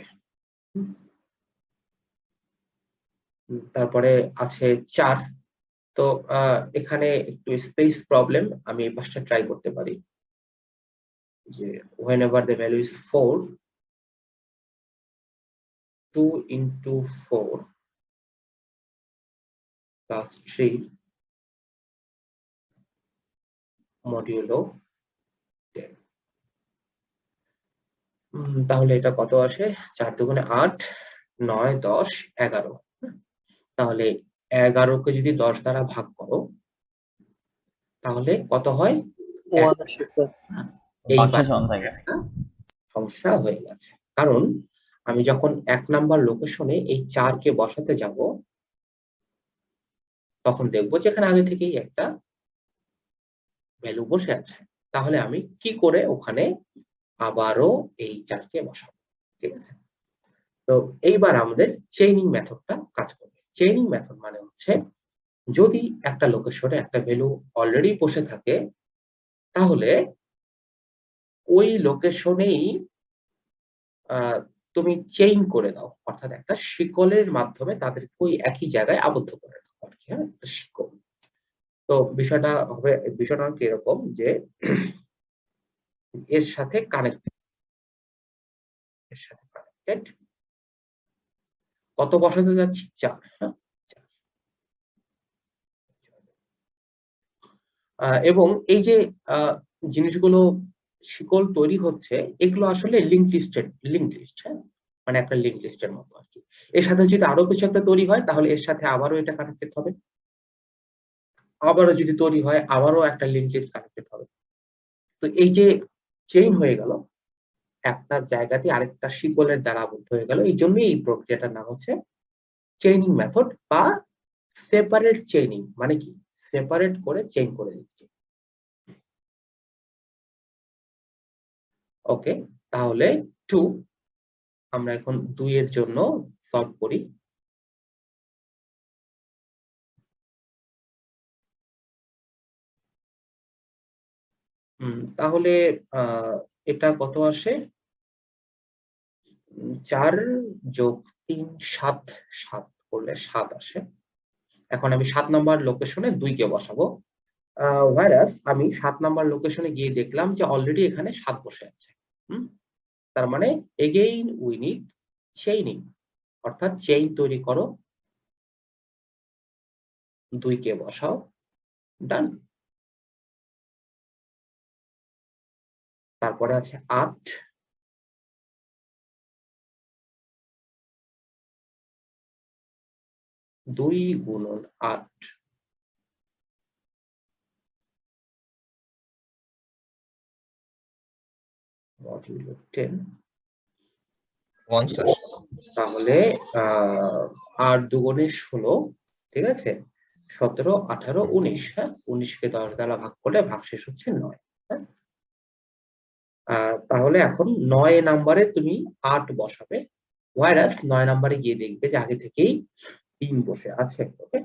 তারপরে আছে 4। তো এখানে একটু স্পেস প্রবলেম, আমি এই পাশটা ট্রাই করতে পারি যে whenever the value is 4, 2 into 4 plus 3 modulo 10। তাহলে এটা কত আসে? 4 দুগুণে 8, 9 10 11। তাহলে 11 কে যদি 10 দ্বারা ভাগ করো তাহলে কত হয়? এইবার একটা সমস্যা হয়ে গেছে, কারণ আমি যখন 1 নাম্বার লোকেশনে এই 4 কে বসাতে যাব তখন দেখবো যে এখানে আগে থেকেই একটা ভ্যালু বসে আছে। তাহলে আমি কি করে ওখানে আবারও এই 4 কে বসাবো? ঠিক আছে? তো এইবার আমাদের চেইনিং মেথডটা কাজ করবে। চেইনিং মেথড মানে হচ্ছে যদি একটা লোকেশনে একটা ভ্যালু অলরেডি বসে থাকে তাহলে ওই লোকেশনেই তুমি চেইন করে দাও, অর্থাৎ একটা শিকলের মাধ্যমে তাদেরকে ওই একই জায়গায় আবদ্ধ করে দাও আর কি। হ্যাঁ, একটা শিকল। তো বিষয়টা কি এরকম যে এর সাথে কানেক্টেড কত বসাতে যাচ্ছি? 4। হ্যাঁ, 4। এবং এই যে জিনিসগুলো শিকল তৈরি হচ্ছে এগুলো আসলে লিংক লিস্ট। হ্যাঁ, মানে একটা লিংক লিস্টের মতো আর কি। এর সাথে যদি আরো কিছু একটা তৈরি হয় তাহলে এর সাথে আবারও এটা কানেক্টেড হবে। আবারও যদি তৈরি হয় আবারও একটা লিংক লিস্ট কানেক্টেড হবে। তো এই যে চেইন হয়ে গেল, একটা জায়গাতে আরেকটা শিকলের দ্বারা আবদ্ধ হয়ে গেল, এই জন্যই এই প্রক্রিয়াটার নাম হচ্ছে চেইনিং মেথড বা সেপারেট চেইনিং। মানে কি? সেপারেট করে চেইন করে দিচ্ছি। ওকে, তাহলে 2 আমরা এখন 2 এর জন্য সলভ করি। তাহলে এটা কত আসে? 4 যোগ 3 7, 7 করলে 7 আসে। এখন আমি 7 নাম্বার লোকেশনে 2 কে বসাবো। whereas আমি 7 নাম্বার লোকেশনে গিয়ে দেখলাম যে অলরেডি এখানে 7 বসে আছে। তার মানে again we need chaining, অর্থাৎ চেইন তৈরি করো, 2 কে বসাও, ডান। তারপরে আছে 8, 2 গুণন 8 মডিউলো 10। 1 স্যার। তাহলে 8 দুগুণে 16, ঠিক আছে? 17 18 19। হ্যাঁ, 19 কে 10 দ্বারা ভাগ করলে ভাগশেষ হচ্ছে 9। হ্যাঁ, তাহলে এখন 9 নাম্বারে তুমি 8 বসাবে, whereas 9 নাম্বারে গিয়ে দেখবে যে আগে থেকেই 3 বসে আছে। ওকে,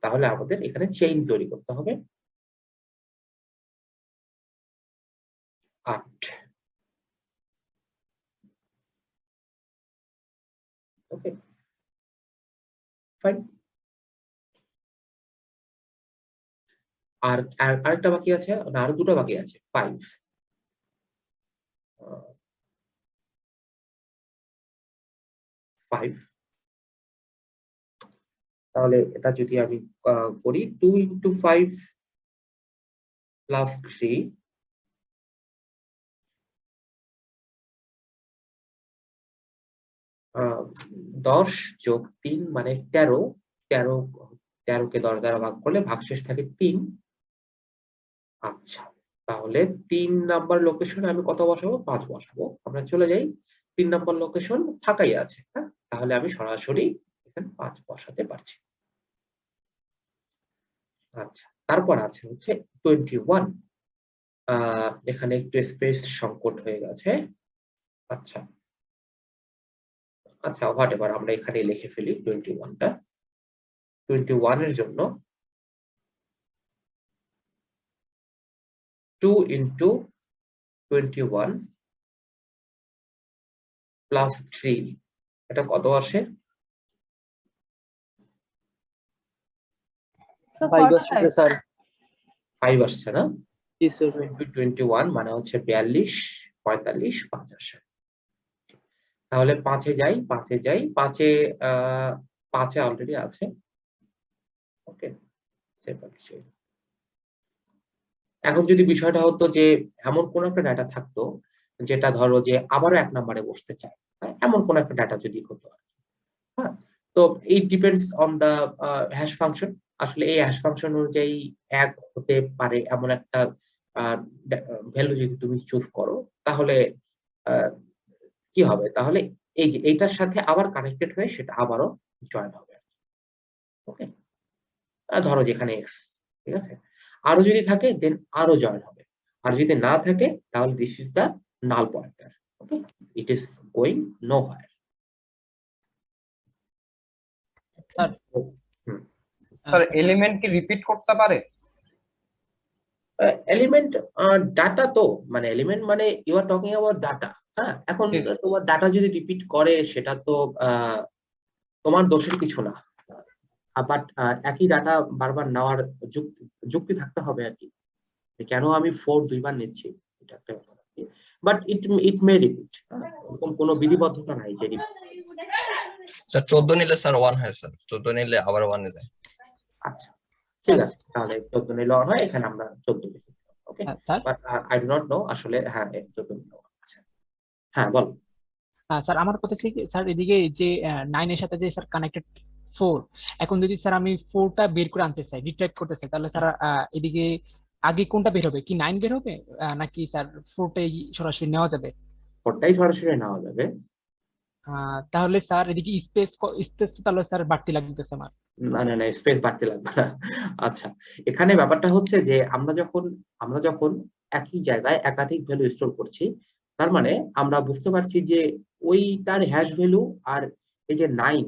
তাহলে আমাদের এখানে চেইন তৈরি করতে হবে 8। ওকে, ফাইন। আর আরেকটা বাকি আছে, না আরো দুটো বাকি আছে, 5। 5, তাহলে এটা যদি আমি করি 2 into 5 plus 3 10 যোগ 3 মানে 13। 13 13 কে 10 দ্বারা ভাগ করলে ভাগশেষ থাকে 3। আচ্ছা, তাহলে 3 নাম্বার লোকেশনে আমি কত বসাবো? 5 বসাবো। আমরা চলে যাই 3 নাম্বার লোকেশন ফাঁকাই আছে, হ্যাঁ? তাহলে আমি সরাসরি এখানে 5 বসাতে পারছি। আচ্ছা, তারপর আছে হচ্ছে 21। এখানে একটু স্পেস সংকট হয়ে গেছে। আচ্ছা, আচ্ছা হোয়াটএভার, আমরা এখানে লিখে ফেলি 21 টা। 21 এর জন্য 2 into 21 প্লাস 3 এটা কত আসে? So 5 আসছে 45. স্যার। 5 আসছে না? জি স্যার। 21 মানে হচ্ছে 42, 45, 5 আসে। তাহলে 5 এ যাই, 5 এ যাই, 5 এ 5 এ অলরেডি আছে। ওকে, এখন যদি বিষয়টা হতো যে এমন কোন একটা ডাটা থাকতো যেটা ধরো যে আবারও 1 নম্বরে বসতে চায়, হ্যাঁ? এমন কোন একটা ডাটা যদি হতো, হ্যাঁ? তো it depends on the hash function. আসলে এই হ্যাশ ফাংশন অনুযায়ী 1 হতে পারে এমন একটা ভ্যালু যদি তুমি চুজ করো, তাহলে আহ, কি হবে? তাহলে এই যে এইটার সাথে আবার কানেক্টেড হয়ে সেটা আবারও জয়েন হবে। ওকে, ধরো যেখানে এক্স, ঠিক আছে? আরো যদি থাকে দেন আরো জয়েন হবে। আর যদি না থাকে তাহলে this is the null pointer. Okay, it is going nowhere. Sir sir element কি রিপিট করতে পারে? এলিমেন্ট ডাটা তো, মানে এলিমেন্ট মানে you are talking about data, হ্যাঁ? এখন জি। তোমার ডাটা যদি রিপিট করে সেটা তো তোমার দোষের কিছু না, বাট একই ডাটা বারবার নেওয়ার যুক্তি থাকতে হবে আর কি। কেন আমি 4 দুইবার নিচ্ছি, এটা একটা ব্যাপার আর কি। বাট ইট মে রিপিট, এরকম কোনো বিধিবদ্ধতা নাই যে repeat। স্যার 14 নিলে স্যার 1 হয় স্যার, 14 নিলে আবার 1 এ যায়। আচ্ছা, ঠিক আছে, তাহলে 14 নিলে on হয়, এখানে আমরা 14 লিখি। Okay, sir but I do not know আসলে, হ্যাঁ 14 নিলে on। আচ্ছা, হ্যাঁ বল। স্যার আমার কথা হচ্ছে কি, স্যার এদিকে যে 9 এর সাথে যে স্যার কানেক্টেড 4, এখন যদি স্যার আমি 4টা বের করে আনতে চাই, রিট্রাক্ট করতে চাই, তাহলে স্যার এদিকে আগে কোনটা বের হবে? কি 9 বের হবে নাকি স্যার 4টাই সরাসরি নেওয়া যাবে? ওটাই সরাসরি নেওয়া যাবে। তাহলে স্যার এদিকে স্পেস তো তাহলে স্যার বাড়তি লাগতেছে আমার। না না না, স্পেস বাড়তে লাগবে না। আচ্ছা, এখানে ব্যাপারটা হচ্ছে যে আমরা যখন একই জায়গায় একাধিক ভ্যালু স্টোর করছি, তার মানে আমরা বুঝতে পারছি যে ওইটার হ্যাশ ভ্যালু আর এই যে 9,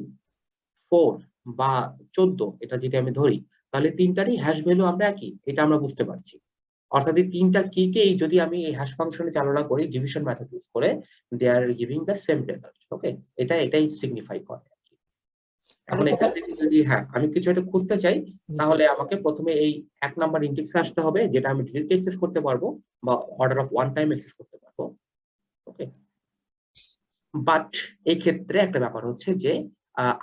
4 বা 14 এটা যদি আমি ধরি, তাহলে তিনটারই হ্যাশ ভ্যালু আমরা একই, এটা আমরা বুঝতে পারছি। অর্থাৎ এই তিনটা কিকেই যদি আমি এই হ্যাশ ফাংশনে চালনা করি ডিভিশন মেথড ইউজ করে, they are giving the same result. Okay, এটাই সিগনিফাই করে। এখন তাহলে এখান স্যার থেকে যদি আমি কিছু একটা খুঁজতে চাই, তাহলে আমাকে প্রথমে এই 1 নাম্বার ইনডেক্সে আসতে হবে, যেটা আমি ডিরেক্টলি অ্যাক্সেস করতে পারবো বা order of one time access করতে পারবো। ওকে, বাট এই ক্ষেত্রে একটা ব্যাপার হচ্ছে যে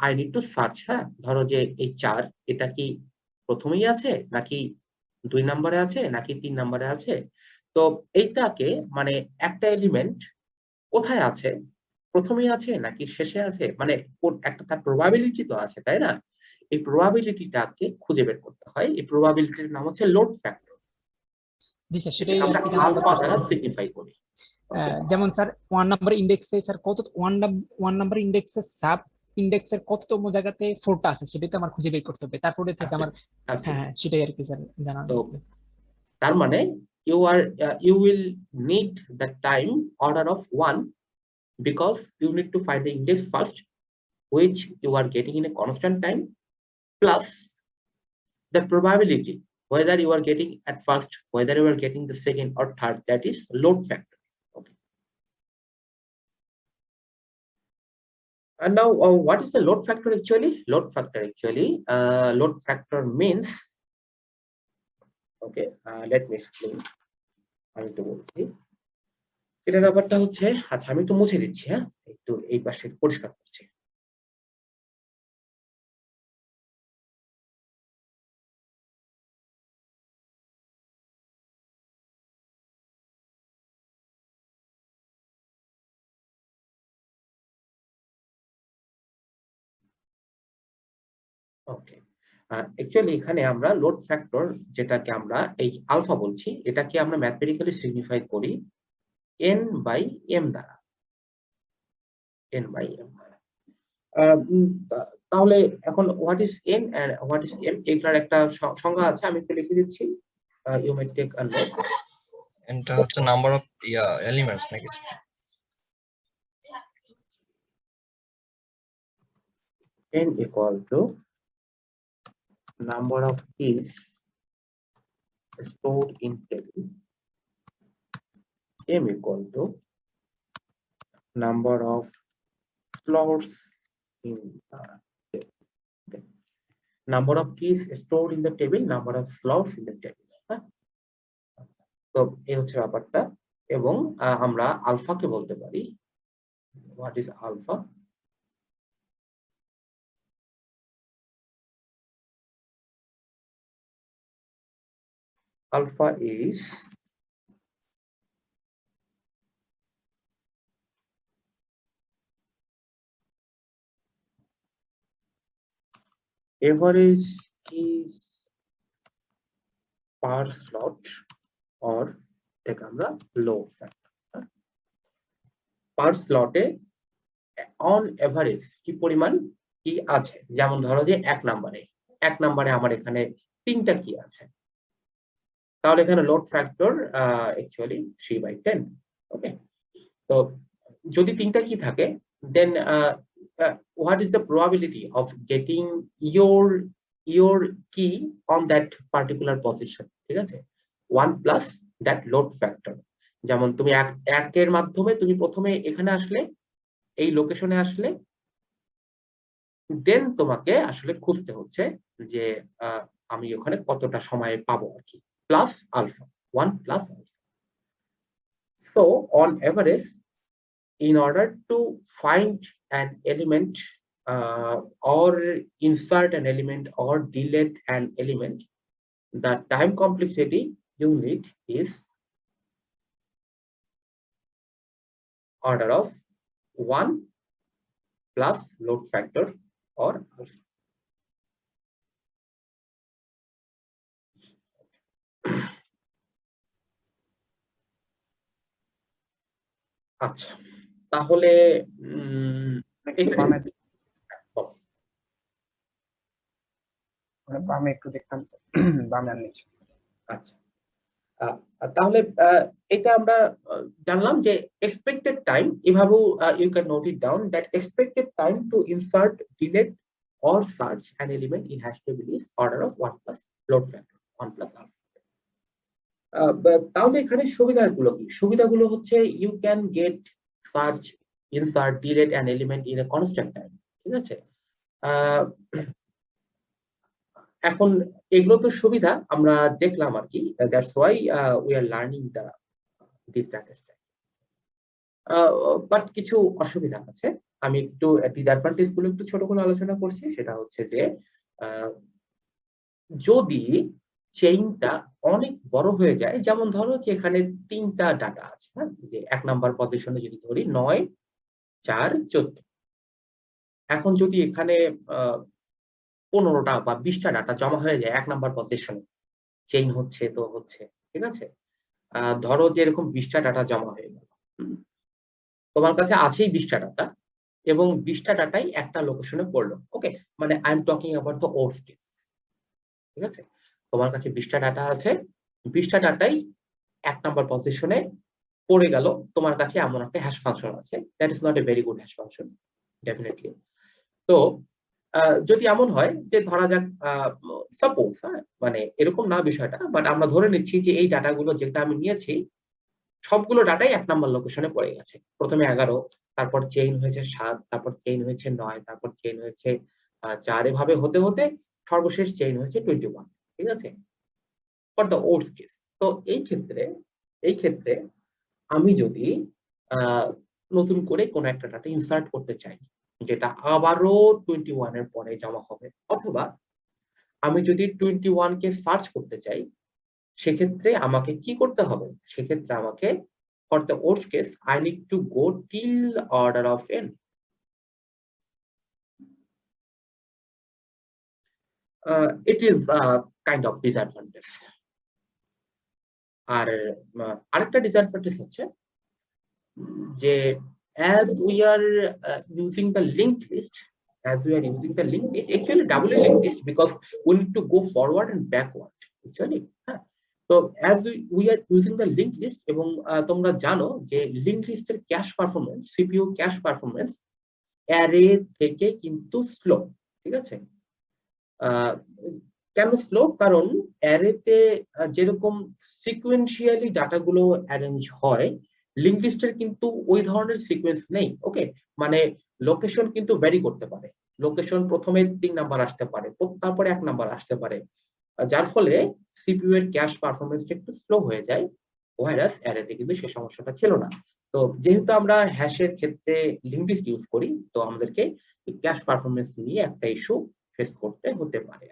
আই নিড টু সার্চ, হ্যাঁ? ধরো যে এই 4 এটা কি প্রথমেই আছে নাকি 2 নম্বরে আছে নাকি 3 নম্বরে আছে? তো এইটাকে মানে একটা এলিমেন্ট কোথায় আছে, প্রথমেই আছে নাকি শেষে আছে, মানে কোন একটা তার প্রবাবিলিটি তো আছে, তাই না? এই প্রবাবিলিটিটাকে খুঁজে বের করতে হয়। এই প্রবাবিলিটির নাম হচ্ছে লোড ফ্যাক্টর। জি স্যার, এটাকে সেটাই আর আমরা কি জানতে আলফা দ্বারা চাচ্ছিলাম। সিগনিফাই করি। ওকে, যেমন স্যার 1 নাম্বার ইন্ডেক্সে স্যার কত 1 নাম্বার ইন্ডেক্সের সাব ইন্ডেক্সের কততম জায়গাতে 4টা আছে সেটাই তো আমার খুঁজে বের করতে হবে, তারপরে থেকে আমার হ্যাঁ সেটাই আর কি স্যার জানা। তো তার মানে you will need the time order of 1 because you need to find the index first, which you are getting in a constant time, plus the probability whether you are getting at first, whether you are getting the second or third, that is load factor. Okay, and now what is the load factor actually? Load factor means, okay, let me explain. আমি একটু বলছি, এটার ব্যাপারটা হচ্ছে, আচ্ছা আমি একটু মুছে দিচ্ছি, হ্যাঁ একটু এই পাশে পরিষ্কার করছি। ওকে, অ্যাকচুয়ালি এখানে আমরা লোড ফ্যাক্টর যেটাকে আমরা এই আলফা বলছি, এটাকে আমরা ম্যাথমেটিক্যালি সিগনিফাই করি n বাই m দ্বারা, n বাই m দ্বারা। তাহলে এখন what is n and what is m, এটার একটা সংজ্ঞা আছে, আমি একটু লিখে দিচ্ছি, you may take a note. এটা হচ্ছে নাম্বার অফ এলিমেন্টস নাকি? n equal to number of keys stored in table, m equal to number of slots in table. Okay. Number of keys stored in the table, number of slots in the table. তো এই হচ্ছে ব্যাপারটা। এবং আমরা আলফাকে বলতে পারি, what is alpha? Alpha is average keys per slot or এটাকে আমরা load factor। পার স্লটে অন এভারেজ কি পরিমাণ কি আছে, যেমন ধরো যে এক নম্বরে আমার এখানে 3টা কি আছে, তাহলে এখানে লোড ফ্যাক্টর অ্যাকচুয়ালি 3/10। ওকে, তো যদি 3টা কি থাকে, দেন what is the probability of getting your key on that particular position? ঠিক আছে, 1 plus that load factor। যেমন তুমি একের মাধ্যমে তুমি প্রথমে এখানে আসলে, এই লোকেশনে আসলে, দেন তোমাকে আসলে খুঁজতে হচ্ছে যে আমি ওখানে কতটা সময় পাবো আর কি, plus alpha, 1 plus alpha. So on average, in order to find an element or insert an element or delete an element, the time complexity you need is order of 1 plus load factor or alpha. আচ্ছা, তাহলে বামে একটু দেখতাম, বামে আর নিচে। আচ্ছা, তাহলে এটা আমরা জানলাম যে এক্সপেক্টেড টাইম, এভাবেও you can note it down, that expected time to insert, delete or search an element in hash table is order of 1 plus load factor, 1 plus alpha. তাহলে এখানে সুবিধাগুলো কি? সুবিধাগুলো হচ্ছে you can get, search, insert, delete an element in a constant time। ঠিক আছে, এখন এগুলো তো সুবিধা আমরা দেখলাম আর কি, that's why we are learning this data structure. But কিছু অসুবিধা আছে, আমি একটু ডিসঅ্যাডভান্টেজ গুলো একটু ছোট করে আলোচনা করছি। সেটা হচ্ছে যে যদি চেইনটা অনেক বড় হয়ে যায়, যেমন ধরো যে এখানে 3টা ডাটা আছে, হ্যাঁ, যে 1 নাম্বার পজিশনে যদি ধরি 9, 4, 14, এখন যদি এখানে 15টা বা 20টা ডাটা জমা হয়ে যায় 1 নাম্বার পজিশনে, চেইন হচ্ছে তো হচ্ছে, ঠিক আছে, ধরো যে এরকম 20টা ডাটা জমা হয়ে গেল, তোমার কাছে আছেই 20টা ডাটা, এবং 20টা ডাটাই একটা লোকেশনে পড়লো। ওকে, মানে I am talking about the worst case. ঠিক আছে, তোমার কাছে 20টা ডাটা আছে, 20টা ডাটাই 1 নাম্বার পজিশনে পড়ে গেল, তোমার কাছে এমন একটা হ্যাশ ফাংশন আছে, that is not a very good hash function definitely. তো যদি এমন হয় যে ধরা যাক, সাপোজ, হ্যাঁ, মানে এরকম না বিষয়টা, বাট আমরা ধরে নিচ্ছি যে এই ডাটাগুলো যেটা আমি নিয়েছি সবগুলো ডাটাই 1 নাম্বার লোকেশনে পড়ে গেছে। প্রথমে 11, তারপর চেইন হয়েছে 7, তারপর চেইন হয়েছে 9, তারপর চেইন হয়েছে 4, এভাবে হতে হতে সর্বশেষ চেইন হয়েছে 21। ঠিক আছে, ফর দ্য ওয়ার্স্ট কেস। তো এই ক্ষেত্রে আমি যদি নতুন করে কোন একটা ডাটা ইনসার্ট করতে চাই, যেটা আবারও 21 এর পরে জমা হবে, অথবা আমি যদি 21 কে সার্চ করতে চাই, সেক্ষেত্রে আমাকে কি করতে হবে? সেক্ষেত্রে আমাকে, for the worst case, I need to go till order of n. it is a kind of disadvantage. আর আরেকটা ডিসঅ্যাডভান্টেজ হচ্ছে যে as we are using the linked list, actually doubly linked list because we need to go forward and backward actually. So as we are using the linked list এবং তোমরা জানো যে linked list এর cash performance, CPU cash performance array থেকে কিন্তু slow, ঠিক আছে? কেন স্লো? কারণ অ্যারেতে যেরকম সিকোয়েন্সিয়ালি ডাটাগুলো অ্যারেঞ্জ হয়, লিঙ্ক লিস্টের কিন্তু ওই ধরনের সিকোয়েন্স নেই। ওকে, মানে লোকেশন কিন্তু ভ্যারি করতে পারে, লোকেশন প্রথমে 3 নাম্বার আসতে পারে, তারপরে 1 নাম্বার আসতে পারে, যার ফলে সিপিইউ এর ক্যাশ পারফরম্যান্সটা একটু স্লো হয়ে যায়। ওয়ারাস অ্যারেতে কিন্তু সেই সমস্যাটা ছিল না। তো যেহেতু আমরা হ্যাশের ক্ষেত্রে লিঙ্ক লিস্ট ইউজ করি, তো আমাদেরকে ক্যাশ পারফরম্যান্স নিয়ে একটা ইস্যু ফেস করতে হতে পারে।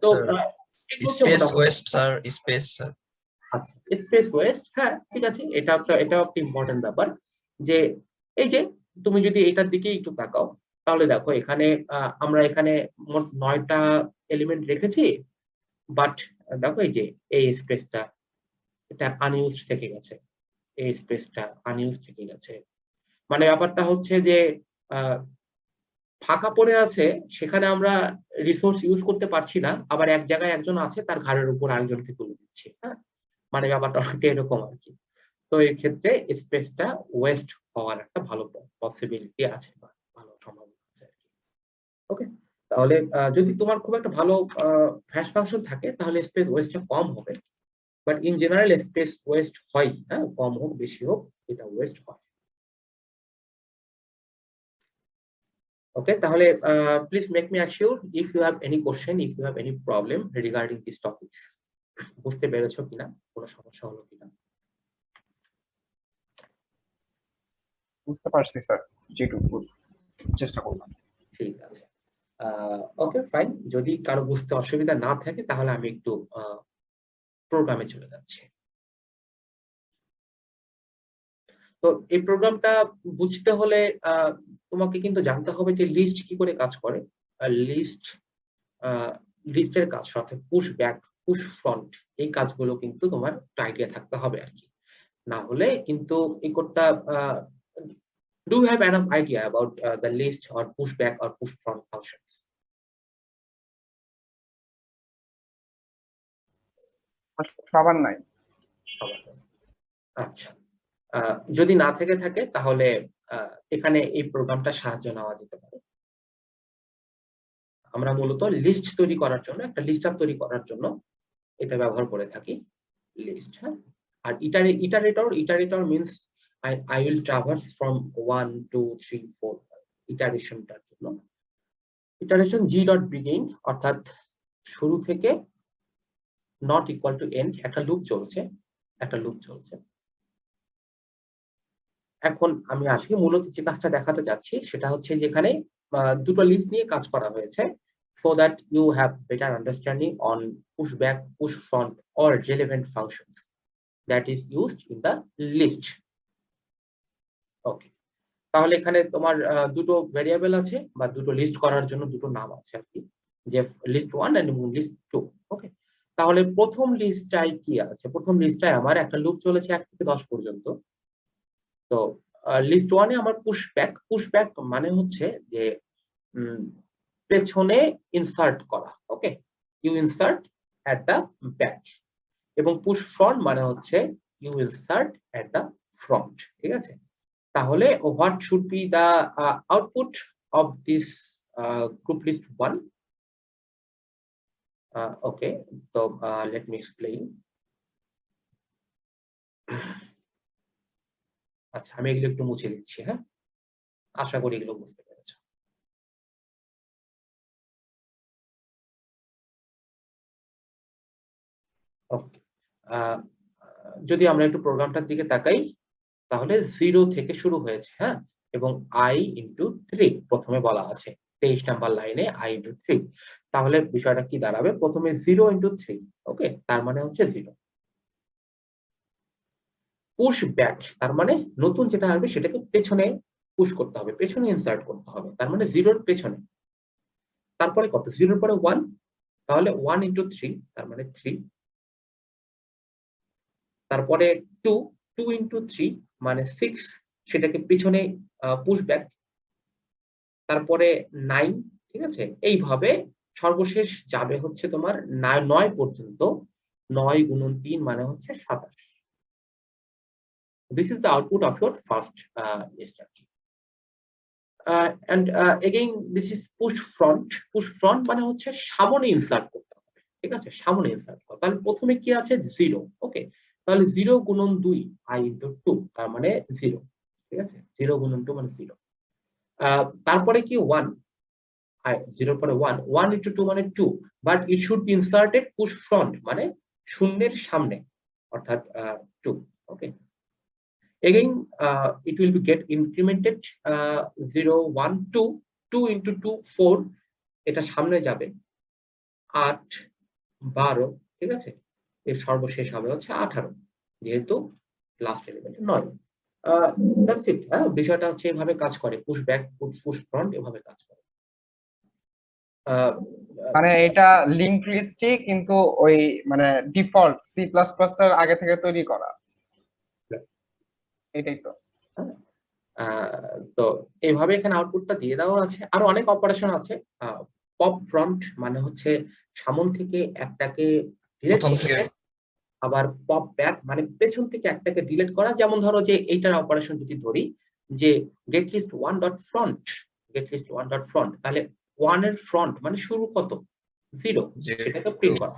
তো space West sir, space sir. আচ্ছা, স্পেস ওয়েস্ট, হ্যাঁ ঠিক আছে, এটা একটা ইম্পর্টেন্ট ব্যাপার। যে এই যে তুমি যদি এটার দিকে একটু তাকাও, তাহলে দেখো এখানে আমরা এখানে মোট 9টা এলিমেন্ট রেখেছি, বাট দেখো এই যে এই স্পেসটা এটা আনইউজড থেকে গেছে, এই স্পেসটা আনইউজড থেকে গেছে। মানে ব্যাপারটা হচ্ছে যে ফাঁকা পড়ে আছে, সেখানে আমরা রিসোর্স ইউজ করতে পারছি না, আবার এক জায়গায় একজন আছে তার ঘাড়ের উপর আরেকজনকে তুলে দিচ্ছি। হ্যাঁ, মানে ব্যাপারটা অনেকটা এরকম আর কি। তো এই ক্ষেত্রে স্পেসটা ওয়েস্ট হওয়ার একটা ভালো পসিবিলিটি আছে বা ভালো সম্ভাবনা আছে আর কি। ওকে, তাহলে যদি তোমার খুব একটা ভালো হ্যাশ ফাংশন থাকে তাহলে স্পেস ওয়েস্টটা কম হবে, but in general space West হয়, হ্যাঁ, কম হোক বেশি হোক এটা ওয়েস্ট হয়। ওকে, তাহলে please make me assure if you have any question, if you have any problem regarding this topics. বুঝতে পেরেছো কিনা, কোনো সমস্যা হলো কিনা? বুঝতে পারছি স্যার, যেটুকু চেষ্টা করলাম। ঠিক আছে, ওকে ফাইন। যদি কারো বুঝতে অসুবিধা না থাকে তাহলে আমি একটু প্রোগ্রামে চলে যাচ্ছি। তো এই প্রোগ্রামটা বুঝতে হলে তোমাকে কিন্তু জানতে হবে যে লিস্ট কি করে কাজ করে। লিস্টের কাজ, অর্থাৎ পুশ ব্যাক, পুশ ফ্রন্ট, এই কাজগুলো কিন্তু তোমার আইডিয়া থাকতে হবে আর কি। না হলে কিন্তু এই কোডটা do you have enough idea about the list or push back or push front functions? সবার নাই। আচ্ছা, যদি না থেকে থাকে তাহলে এখানে এই প্রোগ্রামটা সাহায্য নেওয়া যেতে পারে। আমরা মূলত লিস্ট তৈরি করার জন্য, একটা লিস্ট আপ তৈরি করার জন্য এটা ব্যবহার করে থাকি, লিস্ট। হ্যাঁ, আর iterator means I will traverse from 1 2 3 4 ইটারেশনটার জন্য। ইটারেশন g.begin অর্থাৎ শুরু থেকে নট ইকুয়াল টু এন্ড, একটা লুপ চলছে, এখন আমি আসি মূলত যে কাজটা দেখাতে যাচ্ছি সেটা হচ্ছে যেখানে দুটো লিস্ট নিয়ে কাজ করা হয়েছে, so that you have better understanding on push back, push front or relevant functions that is used in the list. ওকে, তাহলে এখানে তোমার দুটো ভেরিয়েবল আছে বা দুটো লিস্ট করার জন্য দুটো নাম আছে আর কি, যে লিস্ট 1 এবং লিস্ট 2। ওকে, তাহলে প্রথম লিস্টটায় কি আছে? প্রথম লিস্টটায় আমার একটা লুপ চলেছে 1 থেকে 10 পর্যন্ত। তো লিস্ট 1 এ আমার পুশ ব্যাক মানে হচ্ছে যে পেছনে ইনসার্ট করা। Okay, you insert at the back. এবং পুশ ফ্রন্ট মানে হচ্ছে you insert at the front. ঠিক আছে, তাহলে what should be the output of this group list 1? Okay, so let me explain. আচ্ছা, আমি এগুলো একটু মুছে দিচ্ছি। হ্যাঁ, আশা করি এগুলো বুঝতে পেরেছো। ওকে, যদি আমরা একটু প্রোগ্রামটার দিকে তাকাই তাহলে 0 থেকে শুরু হয়েছে। হ্যাঁ, এবং i into 3 প্রথমে বলা আছে 23 নাম্বার লাইনে i into 3। তাহলে বিষয়টা কি দাঁড়াবে? প্রথমে 0 into 3। ওকে, তার মানে হচ্ছে 0। পুশ ব্যাক তার মানে নতুন যেটা আসবে সেটাকে পেছনে পুশ করতে হবে, পেছনে ইনসার্ট করতে হবে, তার মানে 0 এর পেছনে। তারপরে কত 0 এর পরে 1, তাহলে 1 ইনটু 3 তার মানে 3, তারপরে 2, 2 ইনটু 3 মানে 6, সেটাকে পিছনে পুশ ব্যাক, তারপরে 9, ঠিক আছে? এইভাবে সর্বশেষ যাবে হচ্ছে তোমার 9 পর্যন্ত। 9 গুণন 3 মানে হচ্ছে 27। This is the output of your first instruction. And again this is push front. Push front মানে হচ্ছে সামনে ইনসার্ট করতে হবে, ঠিক আছে? সামনে ইনসার্ট করতে। তাহলে প্রথমে কি আছে 0, ওকে? তাহলে 0 গুণন 2 I into 2 তার মানে 0, ঠিক আছে? 0 গুণন 2 মানে 0। তারপরে কি 1, 0 এর পরে 1, 1 into 2 মানে 2, but it should be inserted push front মানে শূন্যের সামনে, অর্থাৎ 2, ওকে? Again it will be get incremented 0, 1, 2, 2 into 2 4, এটা সামনে যাবে 8, 12, ঠিক আছে? এর সর্বশেষ হবে হচ্ছে 18, যেহেতু লাস্ট এলিমেন্ট 9। That's it. বিষয়টা হচ্ছে এভাবে কাজ করে, পুশ ব্যাক, পুশ ফ্রন্ট এভাবে কাজ করে। মানে এটা লিংক লিস্টই, কিন্তু ওই মানে ডিফল্ট সি প্লাস প্লাস এর আগে থেকে তৈরি করা, এটাই তো। তো এইভাবে এখানে আউটপুটটা দিয়ে দেওয়া আছে। আরো অনেক অপারেশন আছে। পপ ফ্রন্ট মানে হচ্ছে সামন থেকে একটাকে ডিলিট প্রথম করতে, থেকে আবার পপ ব্যাক মানে পেছন থেকে একটাকে ডিলিট করা। যেমন ধরো যে এইটার অপারেশন যদি ধরি যে get list 1 dot front, get list 1 dot front, তাহলে 1 এর ফ্রন্ট মানে শুরু কত 0, সেটাকে প্রিন্ট করা।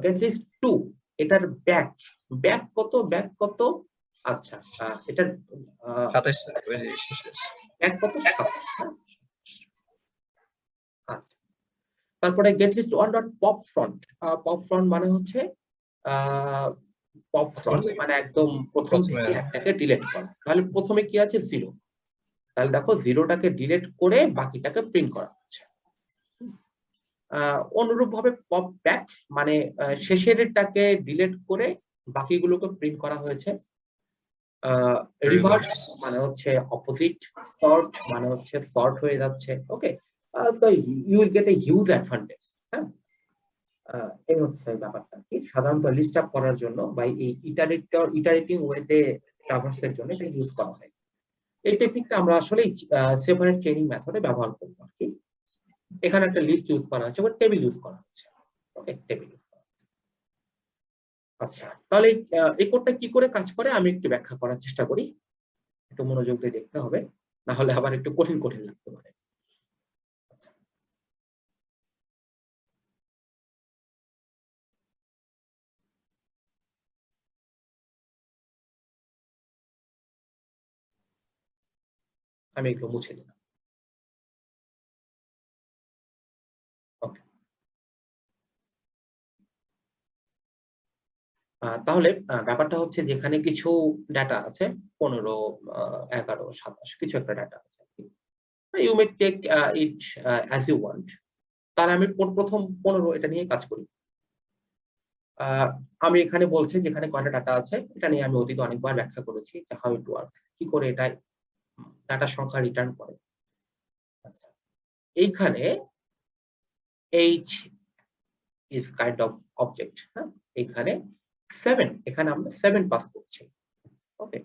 গেট লিস্ট 2, এটার ব্যাক, ব্যাক কত, ব্যাক কত, আচ্ছা এটার 27 ব্যাক কত 27, আচ্ছা। তারপরে get list 1 dot pop front, pop front মানে হচ্ছে পপ ফ্রন্ট মানে একদম প্রথম থেকে একটাকে ডিলিট করা। তাহলে প্রথমে কি আছে 0, তাহলে দেখো 0টাকে ডিলিট করে বাকিটাকে প্রিন্ট করা হচ্ছে। অনুরূপ ভাবে পপ ব্যাক মানে শেষেরটাকে ডিলিট করে বাকিগুলোকে প্রিন্ট করা হয়েছে। রিভার্স মানে হচ্ছে অপোজিট, সর্ট মানে হচ্ছে সর্ট হয়ে যাচ্ছে, okay? So you will get a huge advantage. হ্যাঁ, এই হচ্ছে ব্যাপারটা কি সাধারণত লিস্ট আপ করার জন্য বা এই ইটারেটিং ওয়েতে ট্রাভার্সের জন্য এটা ইউজ করা হয়। এই টেকনিকটা আমরা আসলে সেপারেট চেইনিং মেথডে ব্যবহার করব আর কি। এখানে একটা লিস্ট ইউজ করা হচ্ছে বা টেবিল ইউজ করা হচ্ছে, ওকে? টেবিল ইউজ করা হচ্ছে। আচ্ছা, তাহলে এই কোডটা কি করে কাজ করে আমি একটু ব্যাখ্যা করার চেষ্টা করি। একটু মনোযোগ দিয়ে দেখতে হবে, না হলে আবার একটু কঠিন কঠিন লাগতে পারে। আচ্ছা, আমি এগুলো মুছে দিলাম, ওকে? তাহলে ব্যাপারটা হচ্ছে যেখানে কিছু ডাটা আছে 15, 11, 27 কিছু একটা ডাটা আছে। You may take it as you want. তাহলে আমি প্রথম 15 এটা নিয়ে কাজ করি। আমি এখানে বলছি যেখানে কয়টা ডাটা আছে এটা নিয়ে আমি অতীতে অনেকবার ব্যাখ্যা করেছি যে হাউ ইট ওয়ার্কস, কি করে এটা ডাটার সংখ্যা রিটার্ন করে। আচ্ছা, এইখানে h is kind of object, হ্যাঁ? এখানে 7, এখানে আমরা 7 পাস করছি, ওকে?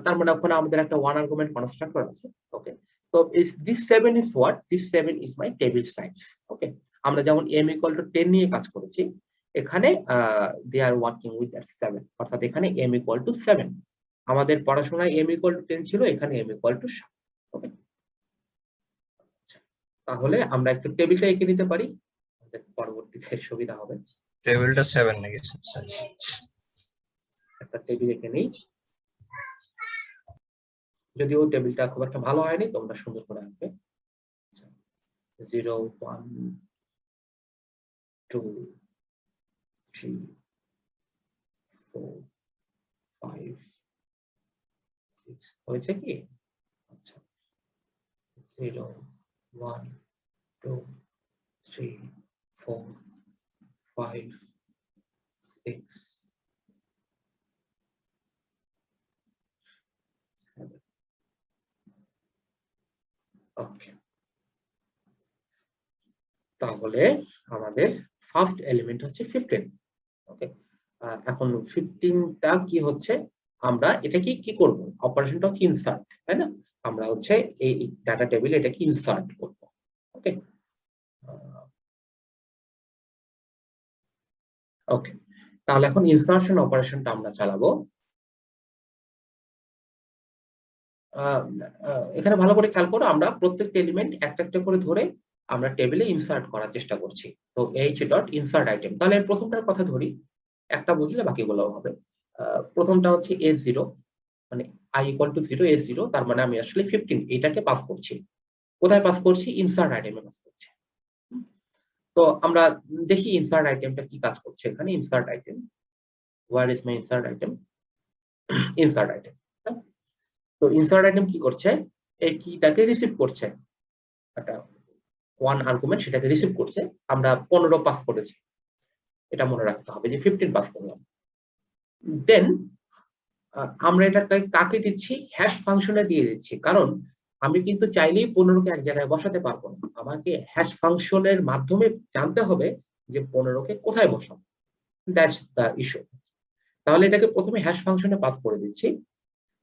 তার মানে ওখানে আমাদের একটা ওয়ান আর্গুমেন্ট কনস্ট্রাক্টর আছে, ওকে? তো this 7 is what? This 7 is my table size, ওকে? আমরা যেমন m equal to 10 নিয়ে কাজ করেছি, এখানে they are working with that 7, অর্থাৎ এখানে m equal to 7। আমাদের পড়াশোনায় m equal to 10 ছিল, এখানে m equal to 7, ওকে? তাহলে আমরা একটু টেবিলটা এঁকে নিতে পারি, আমাদের পরবর্তীতে সুবিধা হবে। টেবিলটা 7 নাকি সাইজ? একটা টেবিল এঁকে নেই, যদিও টেবিলটা খুব একটা ভালো হয়নি, তোমরা সুন্দর করে আঁকবে। 0, 1, 2, 3, 4, 5, 6 হয়েছে কি? আচ্ছা, 0, 1, 2, 3, 4, 5, 6, 7, ওকে? তাহলে আমাদের ফার্স্ট এলিমেন্ট হচ্ছে 15। ওকে, এখন 15টা কি হচ্ছে, আমরা এটা কি করব, অপারেশনটা হচ্ছে ইনসার্ট, তাই না? আমরা হচ্ছে এই ডাটা টেবিলে এটাকে ইনসার্ট করব। ওকে, ওকে, তাহলে এখন ইনসার্শন অপারেশনটা আমরা চালাবো। এখানে ভালো করে খেয়াল করো, আমরা প্রত্যেকটা এলিমেন্ট একটা একটা করে ধরে আমরা টেবিলে ইনসার্ট করার চেষ্টা করছি। তো এইচ ডট ইনসার্ট আইটেম, তাহলে প্রথমটার কথা ধরি, একটা বুঝলে বাকিগুলো হবে। প্রথমটা হচ্ছে A0, মানে i equal to 0, A0, তার মানে আমি আসলে 15 এটাকে পাস করছি। কোথায় পাস করছি? ইনসার্ট আইটেমে পাস করছি। তো আমরা দেখি ইনসার্ট আইটেমটা কি কাজ করছে এখানে। Insert item, where is my insert item? Insert item. তো ইনসার্ট আইটেম কি করছে, এই কিটাকে রিসিভ করছে, একটা ওয়ান আর্গুমেন্ট সেটাকে রিসিভ করছে। আমরা 15 পাস করেছি, এটা মনে রাখতে হবে যে 15 পাস করলাম। দেন আমরা এটা কাকে দিচ্ছি? হ্যাশ ফাংশনে দিয়ে দিচ্ছি, কারণ আমি কিন্তু চাইলেই 15কে এক জায়গায় বসাতে পারবো না, আমাকে হ্যাশ ফাংশনের মাধ্যমে জানতে হবে যে 15কে কোথায় বসাবো। That's the issue. তাহলে এটাকে প্রথমে হ্যাশ ফাংশনে পাস করে দিচ্ছি।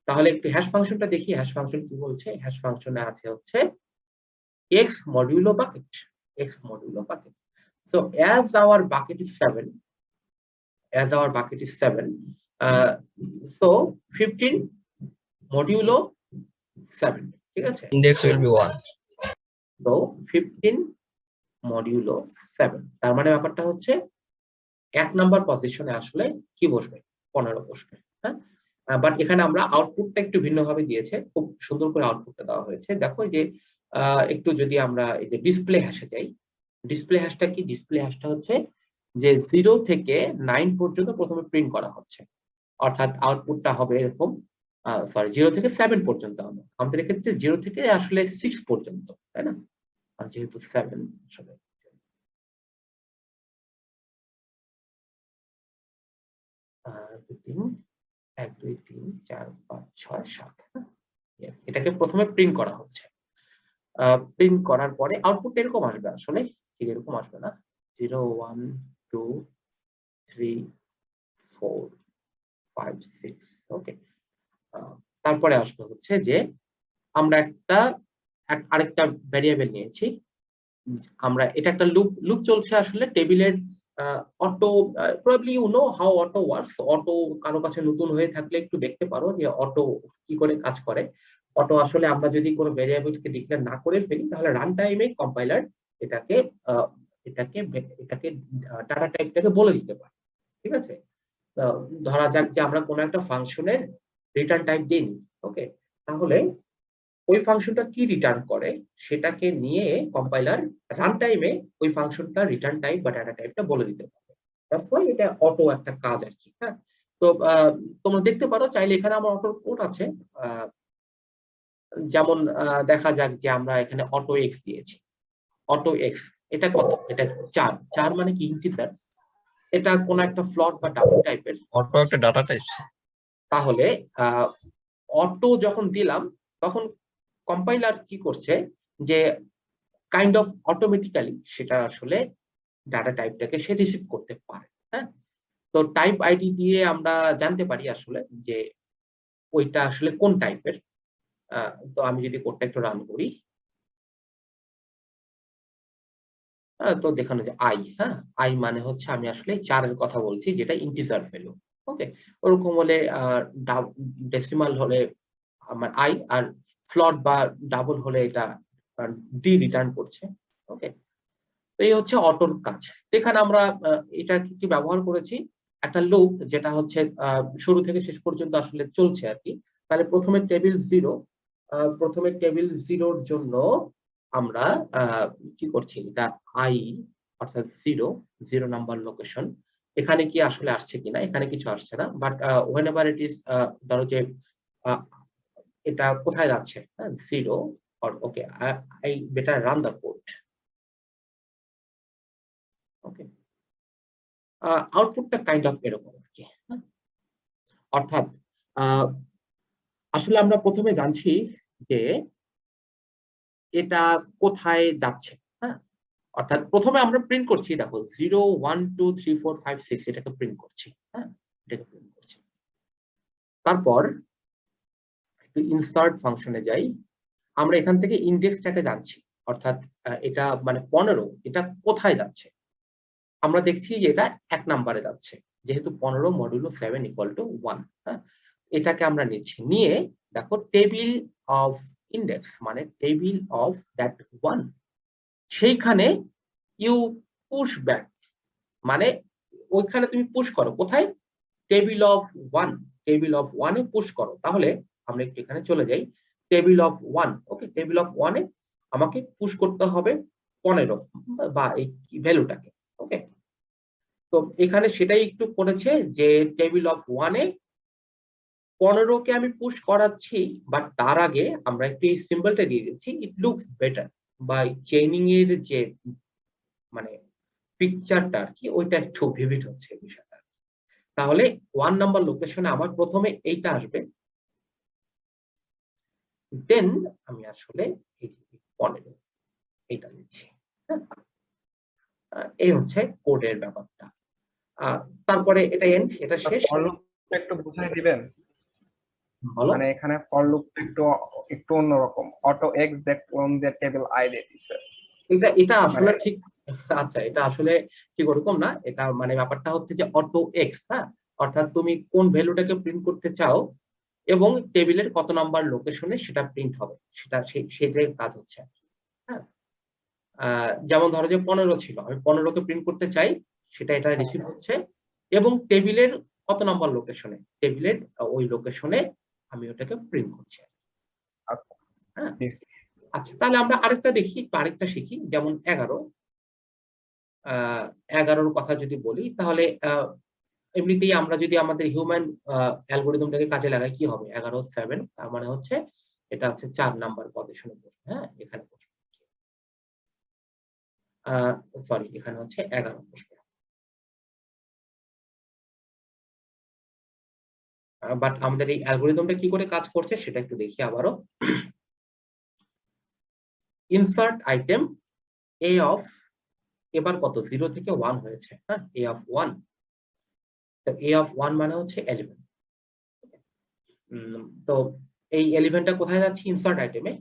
তাহলে একটু হ্যাশ ফাংশনটা দেখি, হ্যাশ ফাংশন কি বলছে। হ্যাশ ফাংশনে আছে হচ্ছে x modulo bucket, x modulo bucket. So as our bucket is 7, so 15 modulo 7, ঠিক আছে? Index will be 1. So 15 modulo 7, তার মানে ব্যাপারটা হচ্ছে 1 নাম্বার পজিশনে আসলে কি বসবে? 15 বসবে। হ্যাঁ, বাট এখানে আমরা আউটপুটটা একটু ভিন্নভাবে দিয়েছে, খুব সুন্দর করে আউটপুটটা দেওয়া হয়েছে। দেখো যে একটু যদি আমরা এই যে ডিসপ্লে হ্যাশে যাই, ডিসপ্লে হ্যাশটা কি? ডিসপ্লে হ্যাশটা হচ্ছে যে 0 থেকে 9 পর্যন্ত প্রথমে প্রিন্ট করা হচ্ছে, অর্থাৎ আউটপুটটা হবে এরকম, সরি 0 থেকে 7 পর্যন্ত। আমাদের এক্ষেত্রে 0 থেকে আসলে 6 পর্যন্ত, তাই না? আর যেহেতু 7 আসলে 1 2 3 4 5 6 7, এটাকে প্রথমে প্রিন্ট করা হচ্ছে। প্রিন্ট করার পরে আউটপুট এরকম আসবে, আসলে ঠিক এরকম আসবে না, 0 1 2 3 4 5 6। ওকে, তারপরে আসবে হচ্ছে যে আমরা আরেকটা ভ্যারিয়েবল নিয়েছি, আমরা এটা একটা লুপ চলছে আসলে টেবিলের auto. Probably you know how auto works. Auto কারো কাছে নতুন হয়ে থাকলে একটু দেখতে পারো যে অটো কি করে কাজ করে। অটো আসলে আমরা যদি কোনো ভ্যারিয়েবলকে ডিক্লেয়ার না করে ফেলি, তাহলে রান টাইমে কম্পাইলার এটাকে ডাটা টাইপটাকে বলে দিতে পারে, ঠিক আছে? ধরা যাক যে আমরা কোনো একটা ফাংশনের রিটার্ন টাইপ দিই। ওকে, তাহলে ওই ফাংশনটা কি রিটার্ন করে সেটাকে নিয়ে কম্পাইলার রান টাইমে ওই ফাংশনটা রিটার্ন টাইপ বা ডাটা টাইপটা বলে দিতে পারে। দ্যাটস ওয়াই এটা অটো একটা কাজ আর কি। হ্যাঁ, তো তোমরা দেখতে পারো চাইলে এখানে আমার অটোর কোড আছে। যেমন দেখা যাক যে আমরা এখানে অটো এক্স দিয়েছি। অটো এক্স এটা কত? এটা 4। 4 মানে কি? ইন্টিজার। এটা কোন একটা ফ্লোট বা ডাবল টাইপের। অটো একটা ডাটা টাইপ। তাহলে অটো যখন দিলাম তখন কম্পাইলার কি করছে যে কাইন্ড অফ অটোমেটিক্যালি সেটা আসলে ডাটা টাইপটাকে সে রিসিভ করতে পারে। হ্যাঁ, তো টাইপ আইডি দিয়ে আমরা জানতে পারি আসলে যে ওইটা আসলে কোন টাইপের। তো আমি যদি কোডটা একটু রান করি, তো দেখানো যে আই, হ্যাঁ, আই মানে হচ্ছে আমি আসলে 4 এর কথা বলছি, যেটা ইন্টিজার ভ্যালু। ওকে, ওরকম হলে ডেসিমাল হলে আমার আই, আর ফ্লট বা ডাবল হলে এটা ডি রিটার্ন করছে। ওকে, তো এই হচ্ছে অটোর কাজ। এখানে আমরা এটা কি ব্যবহার করেছি? একটা লুপ, যেটা হচ্ছে শুরু থেকে শেষ পর্যন্ত আসলে চলছে আর কি। তাহলে প্রথমে টেবিল 0, প্রথমে টেবিল 0-র জন্য আমরা কি করছি, এটা আই অর্থাৎ 0 নাম্বার লোকেশন। এখানে কি আসলে আসছে কিনা? এখানে কিছু আসছে না, but whenever it is, ধরো যে এটা কোথায় যাচ্ছে, 0, okay, I better run the code. Okay, আউটপুটটা কাইন্ড অফ এরকম আর কি। অর্থাৎ আসলে আমরা প্রথমে জানছি যে এটা কোথায় যাচ্ছে। হ্যাঁ, অর্থাৎ প্রথমে আমরা প্রিন্ট করছি, দেখো 0 1 2 3 4 5 6 এটাকে প্রিন্ট করছি। হ্যাঁ, এটাকে প্রিন্ট করছি। তারপর একটু ইনসার্ট ফাংশনে যাই। আমরা এখান থেকে ইন্ডেক্সটাকে জানছি, অর্থাৎ এটা মানে 15 এটা কোথায় যাচ্ছে। আমরা দেখছি যে এটা 1 নম্বরে যাচ্ছে, যেহেতু 15 মডুলো 7 ইকুয়াল টু 1। হ্যাঁ, এটাকে আমরা নিচ্ছি, নিয়ে দেখো টেবিল অফ ইন্ডেক্স মানে টেবিল অফ দ্যাট 1, সেইখানে ইউ পুশ ব্যাক মানে ওইখানে তুমি পুশ করো, কোথায়, table of 1, table of 1 A push করো। তাহলে আমরা একটু এখানে চলে যাই, table of 1, okay, table of 1 এ আমাকে পুশ করতে হবে 15 বা এই ভ্যালুটাকে, ওকে। তো এখানে সেটাই একটু করেছে যে টেবিল অফ 1 এ 15 কে আমি পুশ করাচ্ছি, বাট তার আগে আমরা একটু এই সিম্বলটা দিয়ে দিচ্ছি, ইট লুকস বেটার, বা চেইনিং এর যে মানে পিকচারটা আর কি, ওইটা একটু ভিভিড হচ্ছে বিষয়টা। তাহলে 1 নাম্বার লোকেশনে আমার প্রথমে এইটা আসবে, দেন আমি আসলে এই 15 এইটা নিচ্ছি। এই হচ্ছে কোডের ব্যাপারটা। তারপরে এটা এন্ড, এটা শেষ। ফর লুপটা একটু বুঝাই দিবেন? বলো। মানে এখানে ফর লুপ একটু একটু অন্যরকম, auto x that from the table I দিতেছে। এটা আসলে মানে- ঠিক, আচ্ছা এটা আসলে ঠিক ওরকম না। এটা মানে ব্যাপারটা হচ্ছে যে অটো এক্স, হ্যাঁ, অর্থাৎ তুমি কোন ভ্যালুটাকে প্রিন্ট করতে চাও এবং টেবিলের কত নাম্বার লোকেশনে সেটা প্রিন্ট হবে, সেটাই কাজ হচ্ছে। হ্যাঁ, যেমন ধরো যে 15 ছিল, আমি 15 কে প্রিন্ট করতে চাই, সেটা এটা রিসিভ হচ্ছে, এবং টেবিলের কত নাম্বার লোকেশনে, টেবিলের ওই লোকেশনে আমি ওটাকে প্রিন্ট করছি। হ্যাঁ, আচ্ছা তাহলে আমরা আরেকটা দেখি, একটু আরেকটা শিখি, যেমন 11 কথা যদি বলি, তাহলে এমনিতেই আমরা যদি আমাদের হিউম্যান অ্যালগরিদমটাকে কাজে লাগাই, কি হবে, 11 7, তার মানে হচ্ছে এটা হচ্ছে 4 নাম্বার পজিশনে বসবে। হ্যাঁ, এখানে বসবে, সরি এখানে হচ্ছে 11 বসবে। বাট আমাদের এই অ্যালগরিদমটা কি করে কাজ করছে সেটা একটু দেখি আবারও। ইনসার্ট আইটেম এ অফ, এবার কত, 0 থেকে 1 হয়েছে। হ্যাঁ, এ অফ 1, তো এ অফ 1 মানে হচ্ছে 11। তো এই 11টা কোথায় যাচ্ছে, ইনসার্ট আইটেমে।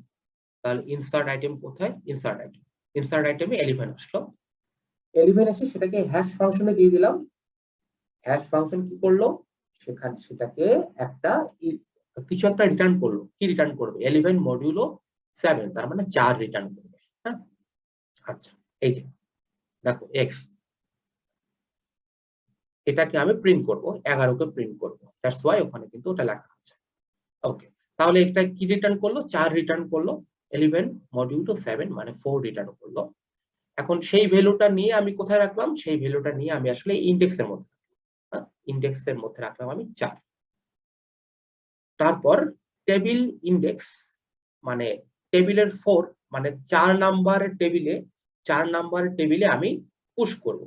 তাহলে ইনসার্ট আইটেম কোথায়, ইনসার্ট আইটেম, ইনসার্ট আইটেমে 11 আসলো। 11 এসে সেটাকে হ্যাশ ফাংশনে দিয়ে দিলাম। হ্যাশ ফাংশন কি করলো, সেটাকে একটা কিছু একটা রিটার্ন করলো। কি রিটার্ন করবে, 11 মডিউলো 7, তার মানে 4 রিটার্ন করবে। হ্যাঁ, আচ্ছা এই যে দেখো এক্স, এটাকে আমি প্রিন্ট করব, 11 কে প্রিন্ট করব, দ্যাটস ওয়াই ওখানে কিন্তু ওটা লেখা আছে। ওকে, তাহলে এটা কি রিটার্ন করলো, 4 রিটার্ন করলো, 11 মডিউলো 7 মানে 4 রিটার্ন করলো। এখন সেই ভ্যালুটা নিয়ে আমি কোথায় রাখলাম, সেই ভ্যালুটা নিয়ে আমি আসলে ইন্ডেক্সের মধ্যে, ইন্ডেক্সের মধ্যে রাখলাম আমি 4। তারপর টেবিল ইন্ডেক্স মানে টেবিলের 4 মানে 4 নাম্বারের টেবিলে, 4 নাম্বারের টেবিলে আমি পুশ করব।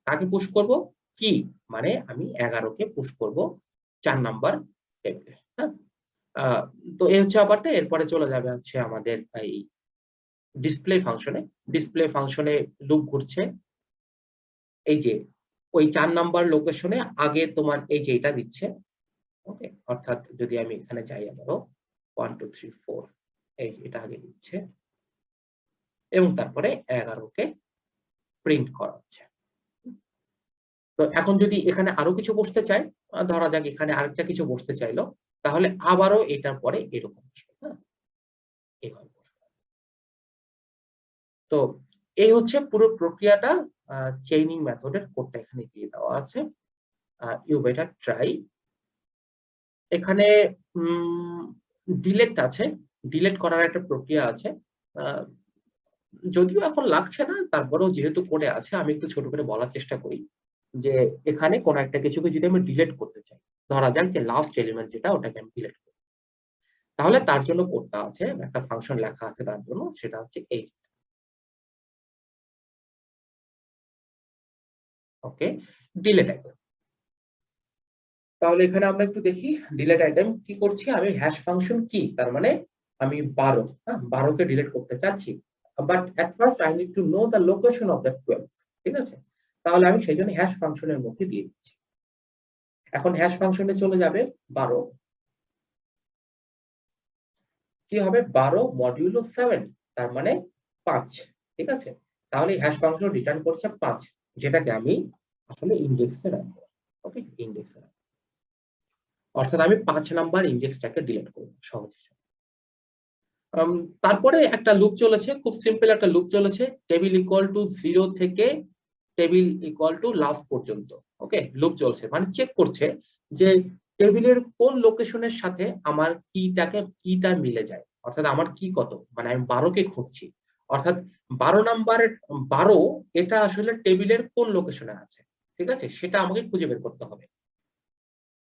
কাকে পুশ করব, কি মানে আমি 11 কে পুশ করব 4 নাম্বার টেবিলে। হ্যাঁ, তো এই হচ্ছে ব্যাপারটা। এরপরে চলে যাবে হচ্ছে আমাদের এই ডিসপ্লে ফাংশনে। ডিসপ্লে ফাংশনে লুপ ঘুরছে, এই যে ওই 4 নাম্বার লোকেশনে আগে তোমার এই যে এটা দিচ্ছে, ওকে, অর্থাৎ যদি আমি এখানে যাই আবারও 1 2 3 4, এই যে এটা আগে দিচ্ছে এবং তারপরে 11 কে প্রিন্ট করা হচ্ছে। তো এখন যদি এখানে আরো কিছু বসতে চাই, ধরা যাক এখানে আরেকটা কিছু বসতে চাইলো, তাহলে আবারও এটার পরে এরকম আসবে। হ্যাঁ, এইভাবে বসবে। তো এই হচ্ছে পুরো প্রক্রিয়াটা, চেইনিং মেথডের কোডটা এখানে দিয়ে দেওয়া আছে। You better try. এখানে ডিলেট আছে, ডিলেট করার একটা প্রক্রিয়া আছে। যদিও এখন লাগছে না, তারপরেও যেহেতু কোডে আছে আমি একটু ছোট করে বলার চেষ্টা করি যে এখানে কোন একটা কিছুকে যদি আমি ডিলিট করতে চাই, ধরা যাক যে লাস্ট এলিমেন্ট যেটা, ওটাকে আমি ডিলিট করি, তাহলে তার জন্য কোডটা আছে, একটা ফাংশন লেখা আছে তার জন্য, সেটা হচ্ছে এই, ওকে, ডিলিট আইটেম। তাহলে এখানে আমরা একটু দেখি ডিলিট আইটেম কি করছি, আমি হ্যাশ ফাংশন কি, তার মানে আমি 12, হ্যাঁ 12 কে ডিলিট করতে চাচ্ছি। But at first I need to know the location of that 12, ঠিক আছে? তাহলে আমি সেই জন্য হ্যাশ ফাংশনের মধ্যে দিয়ে দিচ্ছি। এখন হ্যাশ ফাংশনে চলে যাবে 12, কি হবে 12 মডিউলো 7, তার মানে 5, ঠিক আছে? তাহলে হ্যাশ ফাংশন রিটার্ন করছে 5, যেটাকে আমি আসলে ইন্ডেক্সে রাখবো। ওকে, ইন্ডেক্সে রাখবো, অর্থাৎ আমি 5 নাম্বার ইন্ডেক্সটাকে ডিলিট করব সহজে। তারপরে একটা লুপ চলেছে, খুব সিম্পল একটা লুপ চলেছে, টেবিল ইকুয়াল টু 0 থেকে টেবিল ইকুয়াল টু লাস্ট পর্যন্ত। ওকে, লুপ চলছে, মানে চেক করছে যে টেবিলের কোন লোকেশনের সাথে আমার কিটা মিলে যায়, অর্থাৎ আমার কি কত, মানে আমি 12 কে খুঁজছি, অর্থাৎ 12 নাম্বারের 12 এটা আসলে টেবিলের কোন লোকেশনে আছে, ঠিক আছে? সেটা আমাকে খুঁজে বের করতে হবে।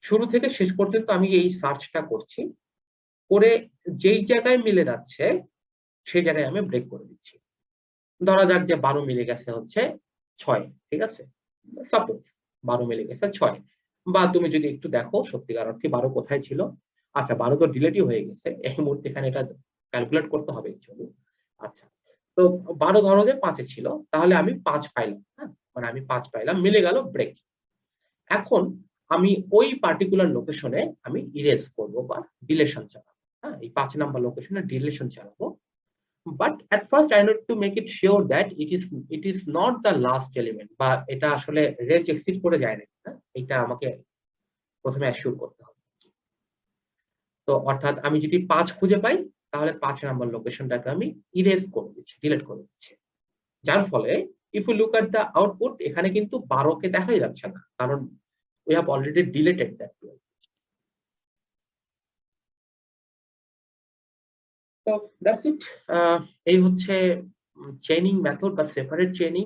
শুরু থেকে শেষ পর্যন্ত আমি এই সার্চটা করছি, করে যেই জায়গায় মিলে যাচ্ছে সেই জায়গায় আমি ব্রেক করে দিচ্ছি। ধরা যাক যে 12 মিলে গেছে হচ্ছে 6, ঠিক আছে? সাপোজ 12 মিলে গেছে 6, বা তুমি যদি একটু দেখো সত্যিকার অর্থে 12 কোথায় ছিল। আচ্ছা, 12 তো ডিলিটই হয়ে গেছে, এই মুহূর্তে এখানে এটা ক্যালকুলেট করতে হবে চলো। আচ্ছা, তো 12 ধরো যে 5 এ ছিল, তাহলে আমি 5 পাইলাম, হ্যাঁ, মানে আমি 5 পাইলাম, মিলে গেল, ব্রেক। এখন আমি ওই পার্টিকুলার লোকেশনে আমি ইরেজ করব বা ডিলেশন চালাবো, হ্যাঁ, এই 5 নাম্বার লোকেশনে ডিলেশন চালাবো। But at first I need to make it sure that it is not the last element, বা এটা আসলে রেঞ্জ এক্সিড করে যায় না, হ্যাঁ, এটা আমাকে প্রথমে অ্যাসিওর করতে হবে। তো অর্থাৎ আমি যদি 5 খুঁজে পাই, তাহলে 5 নাম্বার লোকেশনটাকে আমি ইরেজ করে দিচ্ছি, ডিলিট করে দিচ্ছি। যার ফলে if you look at the output, এখানে কিন্তু 12 কে দেখাই যাচ্ছে না, কারণ we have already deleted that. তো দ্যাটস ইট। এই হচ্ছে চেইনিং মেথড বা সেপারেট চেইনিং।